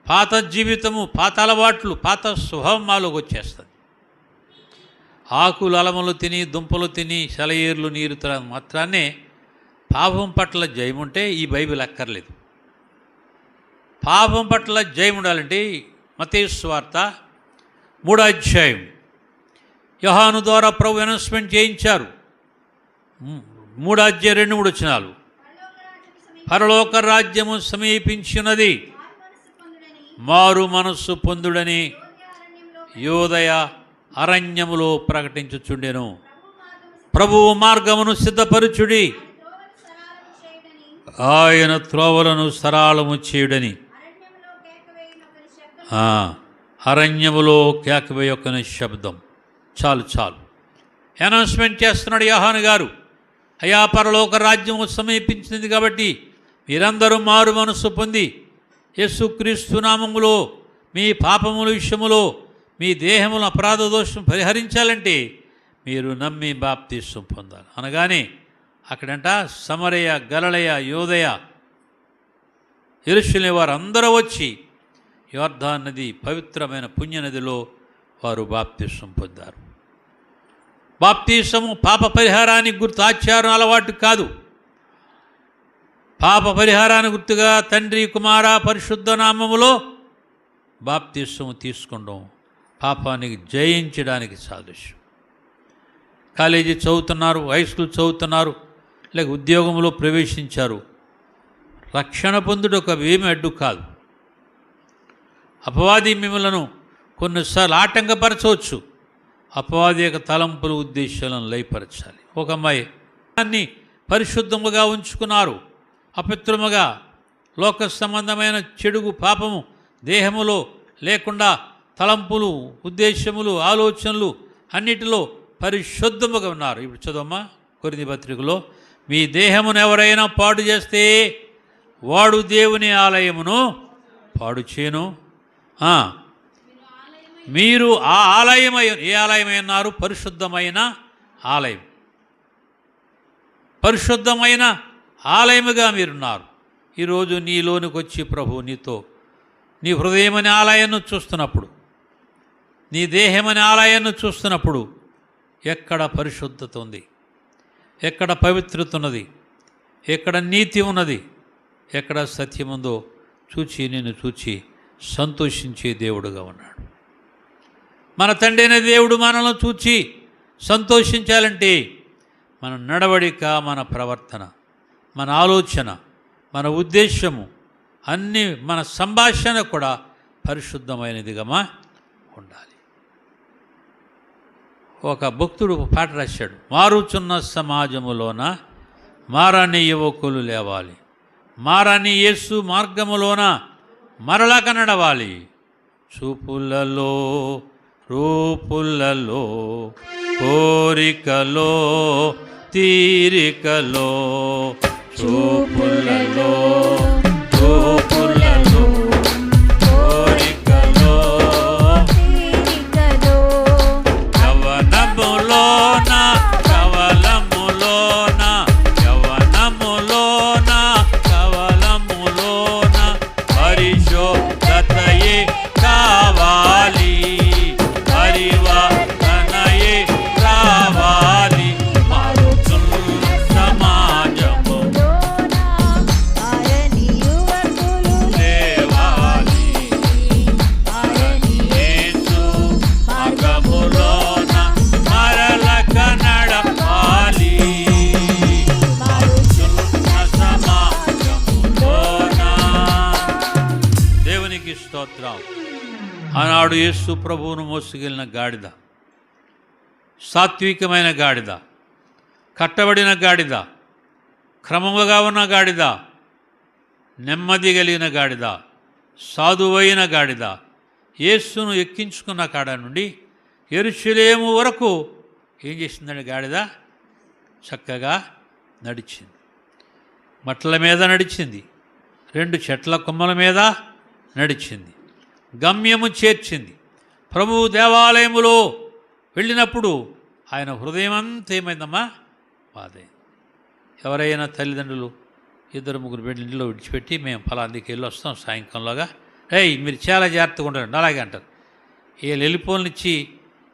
పాత జీవితము, పాత అలవాట్లు, పాత స్వభావం మాలోకి వచ్చేస్తుంది. ఆకులు, అలములు తిని, దుంపలు తిని, సెలయేర్లు నీరు మాత్రాన్నే పాపం పట్ల జయం ఉంటే ఈ బైబిల్ అక్కర్లేదు. పాపం పట్ల జయం ఉండాలంటే మత్తయి సువార్త 3వ అధ్యాయం యోహాను ద్వారా ప్రభు అనౌన్స్మెంట్ చేయించారు. 3వ అధ్యాయం 2-3 వచనాలు. పరలోక రాజ్యము సమీపించినది, మారు మనస్సు పొందుడని యోదయ అరణ్యములో ప్రకటించుచుండెను. ప్రభువు మార్గమును సిద్ధపరుచుడి, ఆయన త్రోవలను సరళము చేయుడని అరణ్యములో కేకవేయొక్కని శబ్దం. చాలు చాలు అనౌన్స్మెంట్ చేస్తున్నాడు యోహాను గారు. అయా పరలోక రాజ్యము సమీపించింది కాబట్టి మీరందరూ మారు మనస్సు పొంది యేసుక్రీస్తు నామములో మీ పాపముల విషయములో మీ దేహముల అపరాధ దోషం పరిహరించాలంటే మీరు నమ్మి బాప్తీసం పొందాలి. అనగానే అక్కడంట సమరయ, గలిలయ, యోదయ, యెరూషలేము వారు అందరూ వచ్చి యోర్దాను నది, పవిత్రమైన పుణ్యనదిలో వారు బాప్తీసం పొందారు. బాప్తీసము పాప పరిహారానికి గుర్తు, ఆచారం, అలవాటు కాదు. పాప పరిహారానికి గుర్తుగా తండ్రి, కుమార, పరిశుద్ధ నామములో బాప్తీసము తీసుకోవడం పాపానికి జయించడానికి సాదృశ్యం. కాలేజీ చదువుతున్నారు, హై స్కూల్ చదువుతున్నారు, లేక ఉద్యోగంలో ప్రవేశించారు. రక్షణ పొందుడు ఒక ఏమి అడ్డు కాదు. అపవాది మిమ్మలను కొన్నిసార్లు ఆటంకపరచవచ్చు. అపవాది యొక్క తలంపులు, ఉద్దేశాలను లయపరచాలి. ఒక అమ్మాయి దాన్ని పరిశుద్ధముగా ఉంచుకున్నారు. అపవిత్రముగా లోక సంబంధమైన చెడుగు పాపము దేహములో లేకుండా తలంపులు, ఉద్దేశములు, ఆలోచనలు అన్నిటిలో పరిశుద్ధముగా ఉన్నారు. ఇప్పుడు చదవమ్మా కొరింథీ పత్రికలో, మీ దేహమును ఎవరైనా పాడు చేస్తే వాడు దేవుని ఆలయమును పాడు చేయను. మీరు ఆ ఆలయమై, ఏ ఆలయమై ఉన్నారు? పరిశుద్ధమైన ఆలయం. పరిశుద్ధమైన ఆలయముగా మీరున్నారు. ఈరోజు నీలోనికి వచ్చి ప్రభు నీతో నీ హృదయమనే ఆలయాన్ని చూస్తున్నప్పుడు, నీ దేహమనే ఆలయాన్ని చూస్తున్నప్పుడు ఎక్కడ పరిశుద్ధత ఉంది, ఎక్కడ పవిత్రత ఉన్నది, ఎక్కడ నీతి ఉన్నది, ఎక్కడ సత్యం ఉందో చూచి నిన్ను చూచి సంతోషించే దేవుడుగా ఉన్నాడు. మన తండ్రి అయిన దేవుడు మనల్ని చూచి సంతోషించాలంటే మన నడవడిక, మన ప్రవర్తన, మన ఆలోచన, మన ఉద్దేశము అన్నీ, మన సంభాషణ కూడా పరిశుద్ధమైనదిగా ఉండాలి. ఒక భక్తుడు పాట రాశాడు, మారుచున్న సమాజములోన మారని యువకులు లేవాలి, మారని యేసు మార్గములోన మరలక నడవాలి. చూపులలో, రూపులలో, కోరికలో, తీరికలో, చూపులలో, రూపులలో, కోరికలో, యవ్వనములోన, కవలములోన, యవ్వనములోన, కవలములోన పరిశుద్ధతయే కావాలి, పరివర్తనయే రావాలి. మారుచున్న సమాజము లేవాలి, యేసు మార్గములోన మరలక నడవాలి. మారుచున్న సమాజములోన. దేవునికి స్తోత్రం. ఆనాడు యేసు ప్రభువును మోసుకెళ్ళిన గాడిద, సాత్వికమైన గాడిద, కట్టబడిన గాడిద, క్రమముగా ఉన్న గాడిద, నెమ్మది కలిగిన గాడిద, సాధువైన గాడిద యేసును ఎక్కించుకున్న కాడ నుండి యెరూషలేము వరకు ఏం చేసిందండి? గాడిద చక్కగా నడిచింది. మట్ల మీద నడిచింది, 2 చెట్ల కొమ్మల మీద నడిచింది, గమ్యము చేర్చింది. ప్రభువు దేవాలయములో వెళ్ళినప్పుడు ఆయన హృదయం అంతా ఏమైందమ్మా? బాధే. ఎవరైనా తల్లిదండ్రులు 2-3 బిడ్డలు ఇంట్లో విడిచిపెట్టి మేము ఫలాందికి వెళ్ళి వస్తాం సాయంకాలంలోగా, మీరు చాలా జాగ్రత్తగా ఉంటారండి అలాగే అంటారు. వీళ్ళు వెళ్ళిపోనిచ్చి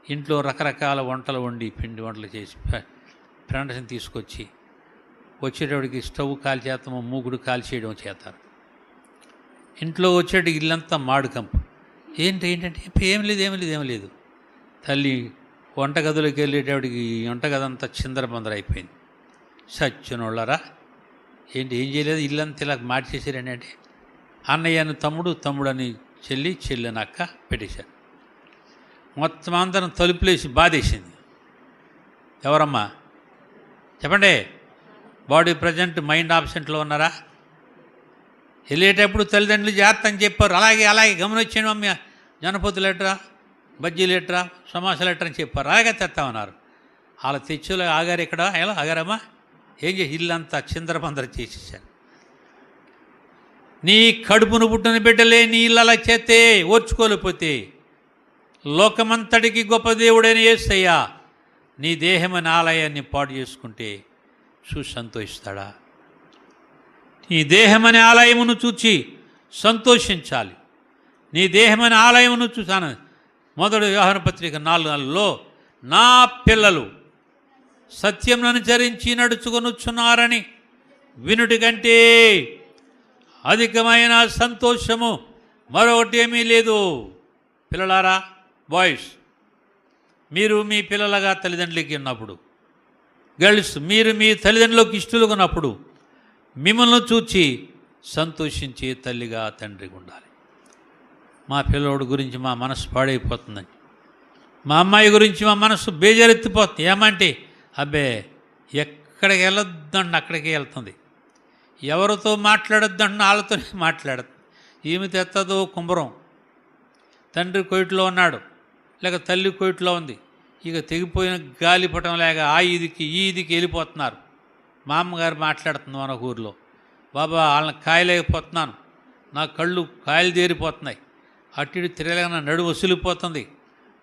ఇంట్లో రకరకాల వంటలు వండి, పిండి వంటలు చేసి ఫ్రెండ్స్ని తీసుకొచ్చి వచ్చేటప్పటికి స్టవ్ కాల్చేస్తాము, మూగుడు కాల్చేయడం చేస్తారు. ఇంట్లో వచ్చేటికి ఇల్లంతా మాడుకంపు. ఏంటంటే ఏం లేదు. తల్లి వంటగదిలోకి వెళ్ళేటప్పటికి వంటగదంతా చిందరబందర అయిపోయింది. సచ్చినోళ్ళరా ఏం చేయలేదు, ఇల్లంతా ఇలా మార్చేసారండి అంటే అన్నయ్యని తమ్ముడు, తమ్ముడని చెల్లి, చెల్లిని అక్క పెట్టేశారు. మొత్తం అందరం తలుపులేసి బాధేసింది. ఎవరమ్మా చెప్పండి? బాడీ ప్రజెంట్, మైండ్ ఆబ్సెంట్లో ఉన్నారా? వెళ్ళేటప్పుడు తల్లిదండ్రులు జాగ్రత్త అని చెప్పారు. అలాగే గమనించాను మమ్మీ, జనపతులు ఎట్రా, బజ్జీలు ఎట్రా, సమోసాలు ఎట్రా అని చెప్పారు. అలాగే తెస్తామన్నారు. వాళ్ళ తెచ్చులో ఆగారు. ఇక్కడ ఎలా ఆగారమ్మా? ఏం చేసి ఇల్లంతా చిందరబందర చేసేసారు. నీ కడుపును పుట్టిన బిడ్డలే నీ ఇల్లు అలా చేస్తే ఓర్చుకోలేకపోతే లోకమంతటికి గొప్ప దేవుడైన యేసయ్యా నీ దేహమైన ఆలయాన్ని పాడు చేసుకుంటే చూసి సంతోషిస్తాడా? నీ దేహమనే ఆలయమును చూచి సంతోషించాలి. నీ దేహమైన ఆలయమును చూసాను. 1 యోహాను పత్రిక 4:4లో నా పిల్లలు సత్యమును అనుసరించి నడుచుకొనుచున్నారని వినుటి కంటే అధికమైన సంతోషము మరొకటి ఏమీ లేదు. పిల్లలారా, బాయ్స్, మీరు మీ పిల్లలుగా తల్లిదండ్రులకి ఉన్నప్పుడు, గర్ల్స్ మీరు మీ తల్లిదండ్రులకు ఇష్టలుగా ఉన్నప్పుడు మిమ్మల్ని చూచి సంతోషించే తల్లిగా తండ్రికి ఉండాలి. మా పిల్లోడి గురించి మా మనసు పాడైపోతుందని, మా అమ్మాయి గురించి మా మనసు బేజారెత్తిపోతుంది. ఏమంటే అబ్బే ఎక్కడికి వెళ్ళొద్దండి అక్కడికి వెళ్తుంది, ఎవరితో మాట్లాడొద్దండి వాళ్ళతోనే మాట్లాడుతుంది. ఈమె తెత్తదో కుంభరం, తండ్రి కోయిట్లో ఉన్నాడు లేక తల్లి కోయిట్లో ఉంది, ఇక తెగిపోయిన గాలిపటం లేక ఆ ఈదికి ఈ ఈదికి వెళ్ళిపోతున్నారు. మా అమ్మగారు మాట్లాడుతుంది మన ఊరిలో, బాబా వాళ్ళని కాయలేకపోతున్నాను, నా కళ్ళు కాయలు దేరిపోతున్నాయి, అటు ఇటు తిరగలేక నడు వసిలిపోతుంది,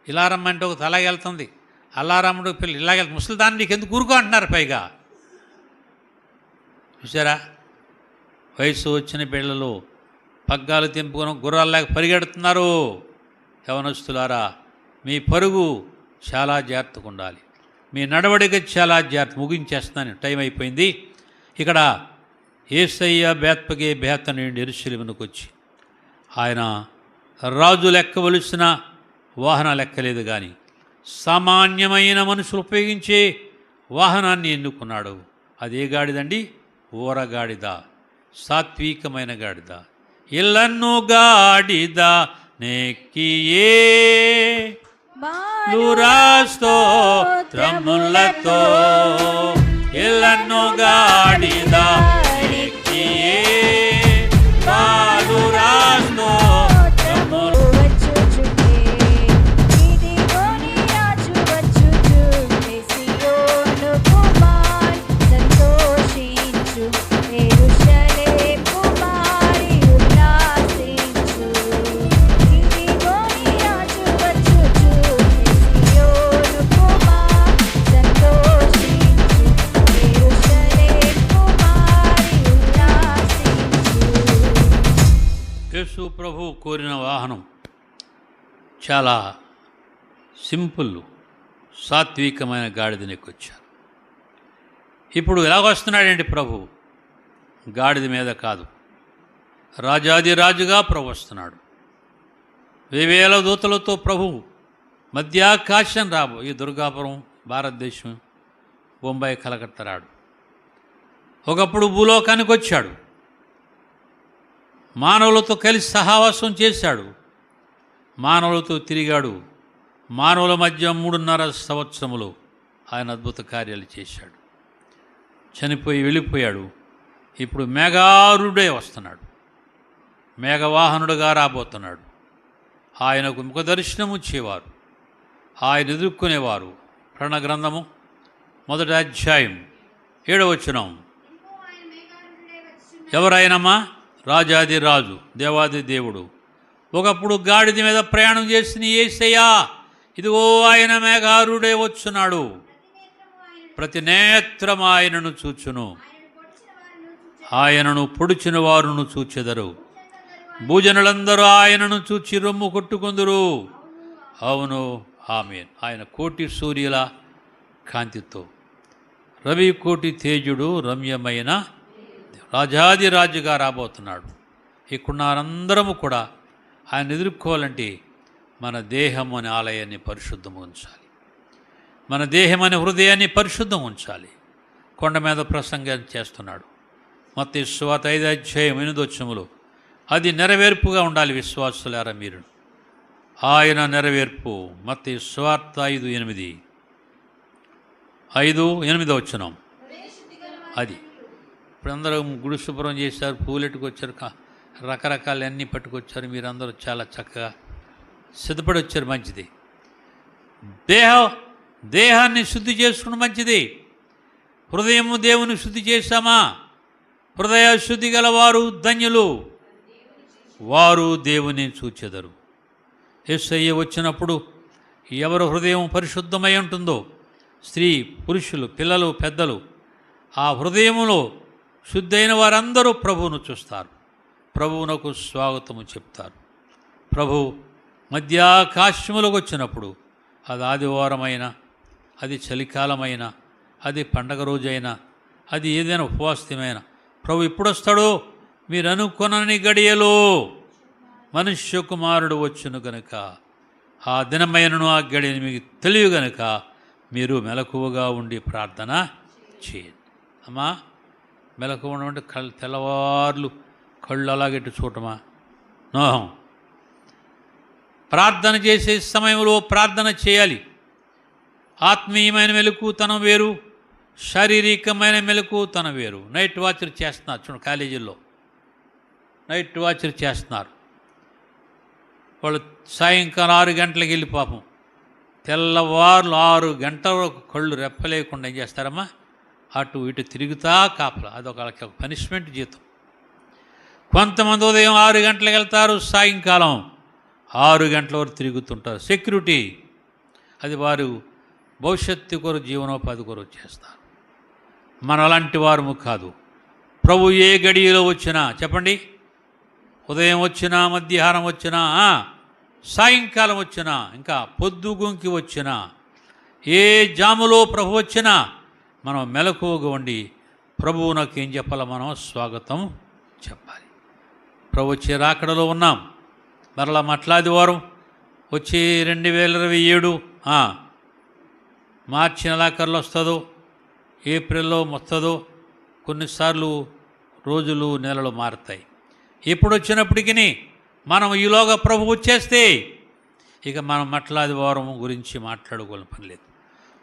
ఇలా రమ్మంటే ఒక తలాగ వెళ్తుంది, అలా రమ్మడు పిల్లలు ఇలాగెళ్తుంది, ముసలిదాన్ని నీకు ఎందుకు ఊరుకో అంటున్నారు. పైగా చూసారా, వయసు వచ్చిన పిల్లలు పగ్గాలు తెంపుకొని గుర్రాల్లాగా పరిగెడుతున్నారు. యవనస్తులారా, మీ పరుగు చాలా జాగ్రత్తగా ఉండాలి, మీ నడవడిక చాలా జాగ్రత్త. ముగించేస్తున్నాను, టైం అయిపోయింది. ఇక్కడ యేసయ్య బేత్పగే బేత నుండి యెరూషలేమునకు వచ్చి ఆయన రాజు లెక్కవలసిన వాహనాలు ఎక్కలేదు, కానీ సామాన్యమైన మనుషులు ఉపయోగించే వాహనాన్ని ఎన్నుకున్నాడు. అదే గాడిదండి, ఊరగాడిద, సాత్వికమైన గాడిద. ఇళ్ళను గాడిద నెక్కియే స్తోత్రములతో, ఇళ్ళను గాడిద నెక్కియే యేసు ప్రభు కోరిన వాహనం చాలా సింపుల్, సాత్వికమైన గాడిద నెక్కొచ్చారు. ఇప్పుడు ఎలాగొస్తున్నాడండి ప్రభు? గాడిద మీద కాదు, రాజాది రాజుగా ప్రభు వస్తున్నాడు. వేవేల దూతలతో ప్రభు మధ్యాకాశం రాబో. ఈ దుర్గాపురం భారతదేశం, బొంబాయి, కలకత్తా రాడు. ఒకప్పుడు భూలోకానికి వచ్చాడు, మానవులతో కలిసి సహవాసం చేశాడు, మానవులతో తిరిగాడు, మానవుల మధ్య 3.5 సంవత్సరములు ఆయన అద్భుత కార్యాలు చేశాడు. చనిపోయి వెళ్ళిపోయాడు. ఇప్పుడు మేఘారుడే వస్తున్నాడు, మేఘవాహనుడుగా రాబోతున్నాడు. ఆయనకు ముఖ దర్శనం ఇచ్చేవారు, ఆయన ఎదుర్కొనేవారు. ప్రకటన గ్రంథము 1వ అధ్యాయం 7వ వచనం. ఎవరైనమ్మా? రాజాది రాజు, దేవాది దేవుడు. ఒకప్పుడు గాడిద మీద ప్రయాణం చేసిన యేసయ్యా, ఇదిగో ఆయన మేఘారుడే వచ్చున్నాడు. ప్రతి నేత్రం ఆయనను చూచును, ఆయనను పొడిచిన వారును చూచెదరు. భూజనులందరూ ఆయనను చూచి రొమ్ము కొట్టుకుందురు. అవును, ఆమేన్. ఆయన కోటి సూర్యుల కాంతితో, రవి కోటి తేజుడు, రమ్యమైన రాజాది రాజుగా రాబోతున్నాడు. ఇక్కడున్నారందరము కూడా ఆయన ఎదుర్కోవాలంటే మన దేహం అనే ఆలయాన్ని పరిశుద్ధం ఉంచాలి, మన దేహం అనే హృదయాన్ని పరిశుద్ధం ఉంచాలి. కొండ మీద ప్రసంగం చేస్తున్నాడు. మత్తయి సువార్త 5వ అధ్యాయం 8వ వచనములో అది నెరవేర్పుగా ఉండాలి. విశ్వాసులారా, మీరు ఆయన నెరవేర్పు. మత్తయి సువార్త 5:8 వచనం. అది ఇప్పుడు అందరూ గుడి శుభ్రం చేశారు, పూలెట్టుకొచ్చారు, రకరకాలన్నీ పట్టుకొచ్చారు. మీరందరూ చాలా చక్కగా సిద్ధపడి వచ్చారు, మంచిది. దేహాన్ని శుద్ధి చేసుకుని మంచిది. హృదయము దేవుని శుద్ధి చేశామా? హృదయ శుద్ధి గలవారు ధన్యులు, వారు దేవుని చూచెదరు. యేసయ్య వచ్చినప్పుడు ఎవరు హృదయం పరిశుద్ధమై ఉంటుందో, స్త్రీ, పురుషులు, పిల్లలు, పెద్దలు, ఆ హృదయములో శుద్ధైన వారందరూ ప్రభువును చూస్తారు, ప్రభువునకు స్వాగతము చెప్తారు. ప్రభు మధ్యాకాశములకు వచ్చినప్పుడు, అది ఆదివారమైనా, అది చలికాలమైనా, అది పండగ రోజైనా, అది ఏదైనా ఉపవాసమైనా, ప్రభు ఎప్పుడు వస్తాడో మీరు అనుకొనని గడియలో మనుష్య కుమారుడు వచ్చును గనుక, ఆ దినమైనను ఆ గడియను మీకు తెలియ గనుక మీరు మెలకువగా ఉండి ప్రార్థన చేయండి. అమ్మా, మెలకువ ఉండమంటే తెల్లవార్లు కళ్ళు అలాగెట్టు చూడటమా? నోహం ప్రార్థన చేసే సమయంలో ప్రార్థన చేయాలి. ఆత్మీయమైన మెలకువతనం వేరు, శారీరకమైన మెలకువతనం వేరు. నైట్ వాచ్ చేస్తున్నారు చూడండి, కాలేజీల్లో నైట్ వాచ్ చేస్తున్నారు. వాళ్ళు సాయంకాలం 6 గంటలకు వెళ్ళి పాపం తెల్లవారులు 6 గంటల వరకు కళ్ళు రెప్పలేకుండా ఏం చేస్తారమ్మా, అటు ఇటు తిరుగుతా కాపలా. వాళ్ళకి ఒక పనిష్మెంట్ జీతం. కొంతమంది ఉదయం 6 గంటలకు వెళ్తారు, సాయంకాలం 6 గంటల వరకు తిరుగుతుంటారు. సెక్యూరిటీ, అది వారు భవిష్యత్తు కొరకు జీవనోపాధి కొరకు చేస్తారు. మనం అలాంటి వారము కాదు. ప్రభు ఏ గడియలో వచ్చినా చెప్పండి, ఉదయం వచ్చినా, మధ్యాహ్నం వచ్చినా, సాయంకాలం వచ్చినా, ఇంకా పొద్దుగుంకి వచ్చినా, ఏ జాములో ప్రభు వచ్చినా మనం మెలకువగా ఉండి ప్రభువు నాకు ఏం చెప్పాలో మనం స్వాగతం చెప్పాలి. ప్రభు వచ్చే రాకడలో ఉన్నాం. మరలా మట్లాది వారం వచ్చే 2027 మార్చి నెలాఖరులో వస్తుందో, ఏప్రిల్లో వస్తుందో, కొన్నిసార్లు రోజులు నెలలు మారుతాయి. ఎప్పుడు వచ్చినప్పటికీ మనం ఈలోగా ప్రభు వచ్చేస్తే ఇక మనం మట్లాది వారం గురించి మాట్లాడుకోవాల్సిన పని లేదు.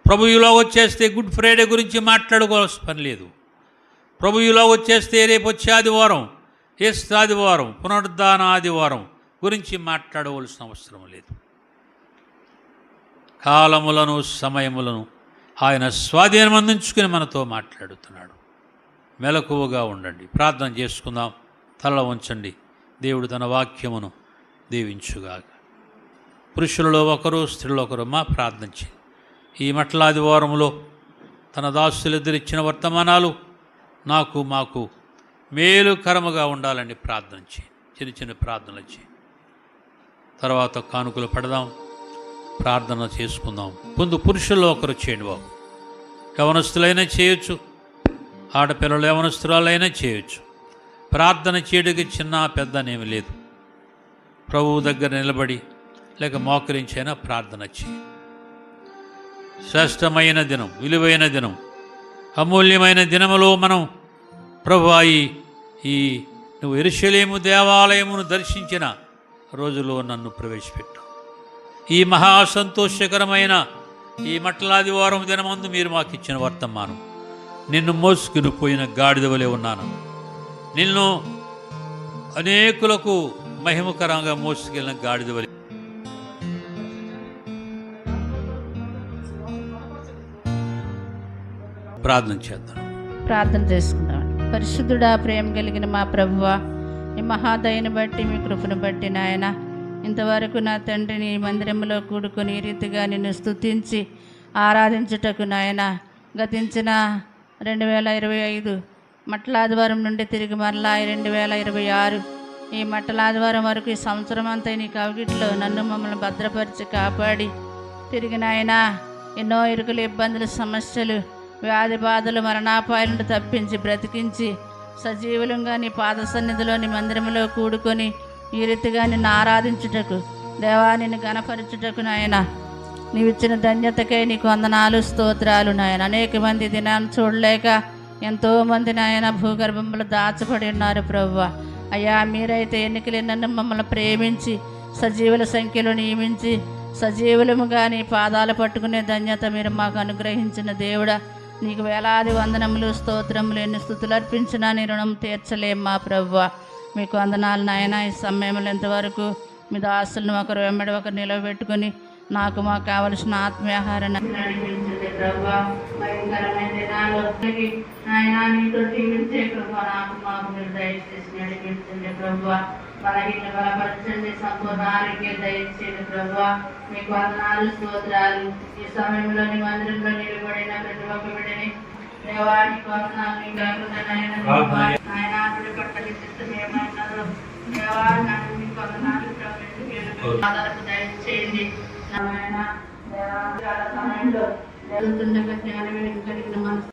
ప్రభు ఈలోగా వచ్చేస్తే గుడ్ ఫ్రైడే గురించి మాట్లాడుకోవాల్సిన పని లేదు. ప్రభు ఈలోగా వచ్చేస్తే రేపు వచ్చే ఆదివారం, ఏస్తు ఆదివారం, పునరుద్ధాన ఆదివారం గురించి మాట్లాడవలసిన అవసరం లేదు. కాలములను సమయములను ఆయన స్వాధీనం అందించుకుని మనతో మాట్లాడుతున్నాడు. మెలకువగా ఉండండి. ప్రార్థన చేసుకుందాం. తల వంచండి. దేవుడు తన వాక్యమును దీవించుగాక. పురుషులలో ఒకరు, స్త్రీలో ఒకరు ప్రార్థించి ఈ మట్లాదివారంలో తన దాసులిద్దరిచ్చిన వర్తమానాలు మాకు మేలుకరముగా ఉండాలని ప్రార్థించి చిన్న చిన్న ప్రార్థనలు చేయి. తర్వాత కానుకలు పెడదాం, ప్రార్థన చేసుకుందాం. ముందు పురుషుల్లో ఒకరు చేయండి బాబు. యవనస్తులైనా చేయొచ్చు, ఆడపిల్లలు యవనస్తురాలైనా చేయొచ్చు. ప్రార్థన చేయడానికి చిన్న పెద్ద అనేమి లేదు. ప్రభువు దగ్గర నిలబడి లేక మోకరించైనా ప్రార్థన చేయి. శ్రేష్టమైన దినం, విలువైన దినం, అమూల్యమైన దినములో మనం ప్రభువా ఈ నువ్వు యెరూషలేము దేవాలయమును దర్శించిన రోజులో నన్ను ప్రవేశపెట్టు. ఈ మహా సంతోషకరమైన ఈ మట్లాదివారం దినమందు మీరు మాకు ఇచ్చిన వర్తమానం, నిన్ను మోసుకుని పోయిన గాడిద వలె ఉన్నాను. నిన్ను అనేకులకు మహిమకరంగా మోసుకెళ్ళిన గాడిద వలె. ప్రార్థన చేద్దాం. ప్రార్థన చేసుకుందాం. పరిశుద్ధుడా, ప్రేమ కలిగిన మా ప్రభువా, ఈ మహాదయను బట్టి, మీ కృపను బట్టి నాయన, ఇంతవరకు నా తండ్రిని మందిరంలో కూడుకొని ఈ రీతిగా నిన్ను స్తుతించి ఆరాధించుటకు నాయన, గతించిన 2025 మట్లాదివారం నుండి తిరిగి మరలా 2026 ఈ మట్లాదివారం వరకు ఈ సంవత్సరం అంతా నీ కవిగిట్లో నన్ను మమ్మల్ని భద్రపరిచి కాపాడి తిరిగి నాయన ఎన్నో ఇరుకులు, ఇబ్బందులు, సమస్యలు, వ్యాధి బాధలు, మరణాపాయాల నుండి తప్పించి బ్రతికించి సజీవులంగా నీ పాద సన్నిధిలో నీ మందిరంలో కూడుకొని ఈ రీతిగా నిన్ను ఆరాధించుటకు దేవా, నిన్ను గణపరచుటకు నాయన నీవిచ్చిన ధన్యతకై నీకు వందనాలు, స్తోత్రాలు నాయన. అనేక మంది దినాన్ని చూడలేక ఎంతోమంది నాయన భూగర్భంలో దాచబడి ఉన్నారు ప్రభువా. అయ్యా, మీరైతే ఎన్నికలు నన్ను మమ్మల్ని ప్రేమించి సజీవుల సంఖ్యలో నియమించి సజీవులముగా నీ పాదాలు పట్టుకునే ధన్యత మీరు మాకు అనుగ్రహించిన దేవుడా, నీకు వేలాది వందనములు, స్తోత్రములు, ఎన్ని స్తుతులు అర్పించినా నీ రుణం తీర్చలేం మా ప్రభువా. మీకు వందనాలు నాయన. ఈ సమయంలో ఎంతవరకు మీ దాసులను ఒకరు వెంబడి ఒకరు నిలవబెట్టుకుని మాకు కావలసిన ఆత్మీయాహారాన్ని నడిపించండి ప్రభువా. భయంకరమైన దినాల్లో నీతో జీవించే ప్రభువా మాకు మీరు దయచేసి నడిపించండి ప్రభువా. బలహీన బలపరచండి, సంపూర్ణ ఆరోగ్యం దయచేయండి ప్రభువా. మీకు వందనాలు, స్తోత్రాలు. ఈ సమయంలో నీ మందిరంలో నిలబడిన ప్రతి ఒక్క బిడ్డని దేవానికి వందనాలు. మీకు కాకుండా ఆయన ఆవిడ పట్టని చిత్తం ఏమైనారో దేవా, నన్ను మీకు వందనాలు ఆధారకు దయచేయండి. సమయంలో జరుగుతుండగా జ్ఞానం కలిగిన మనసు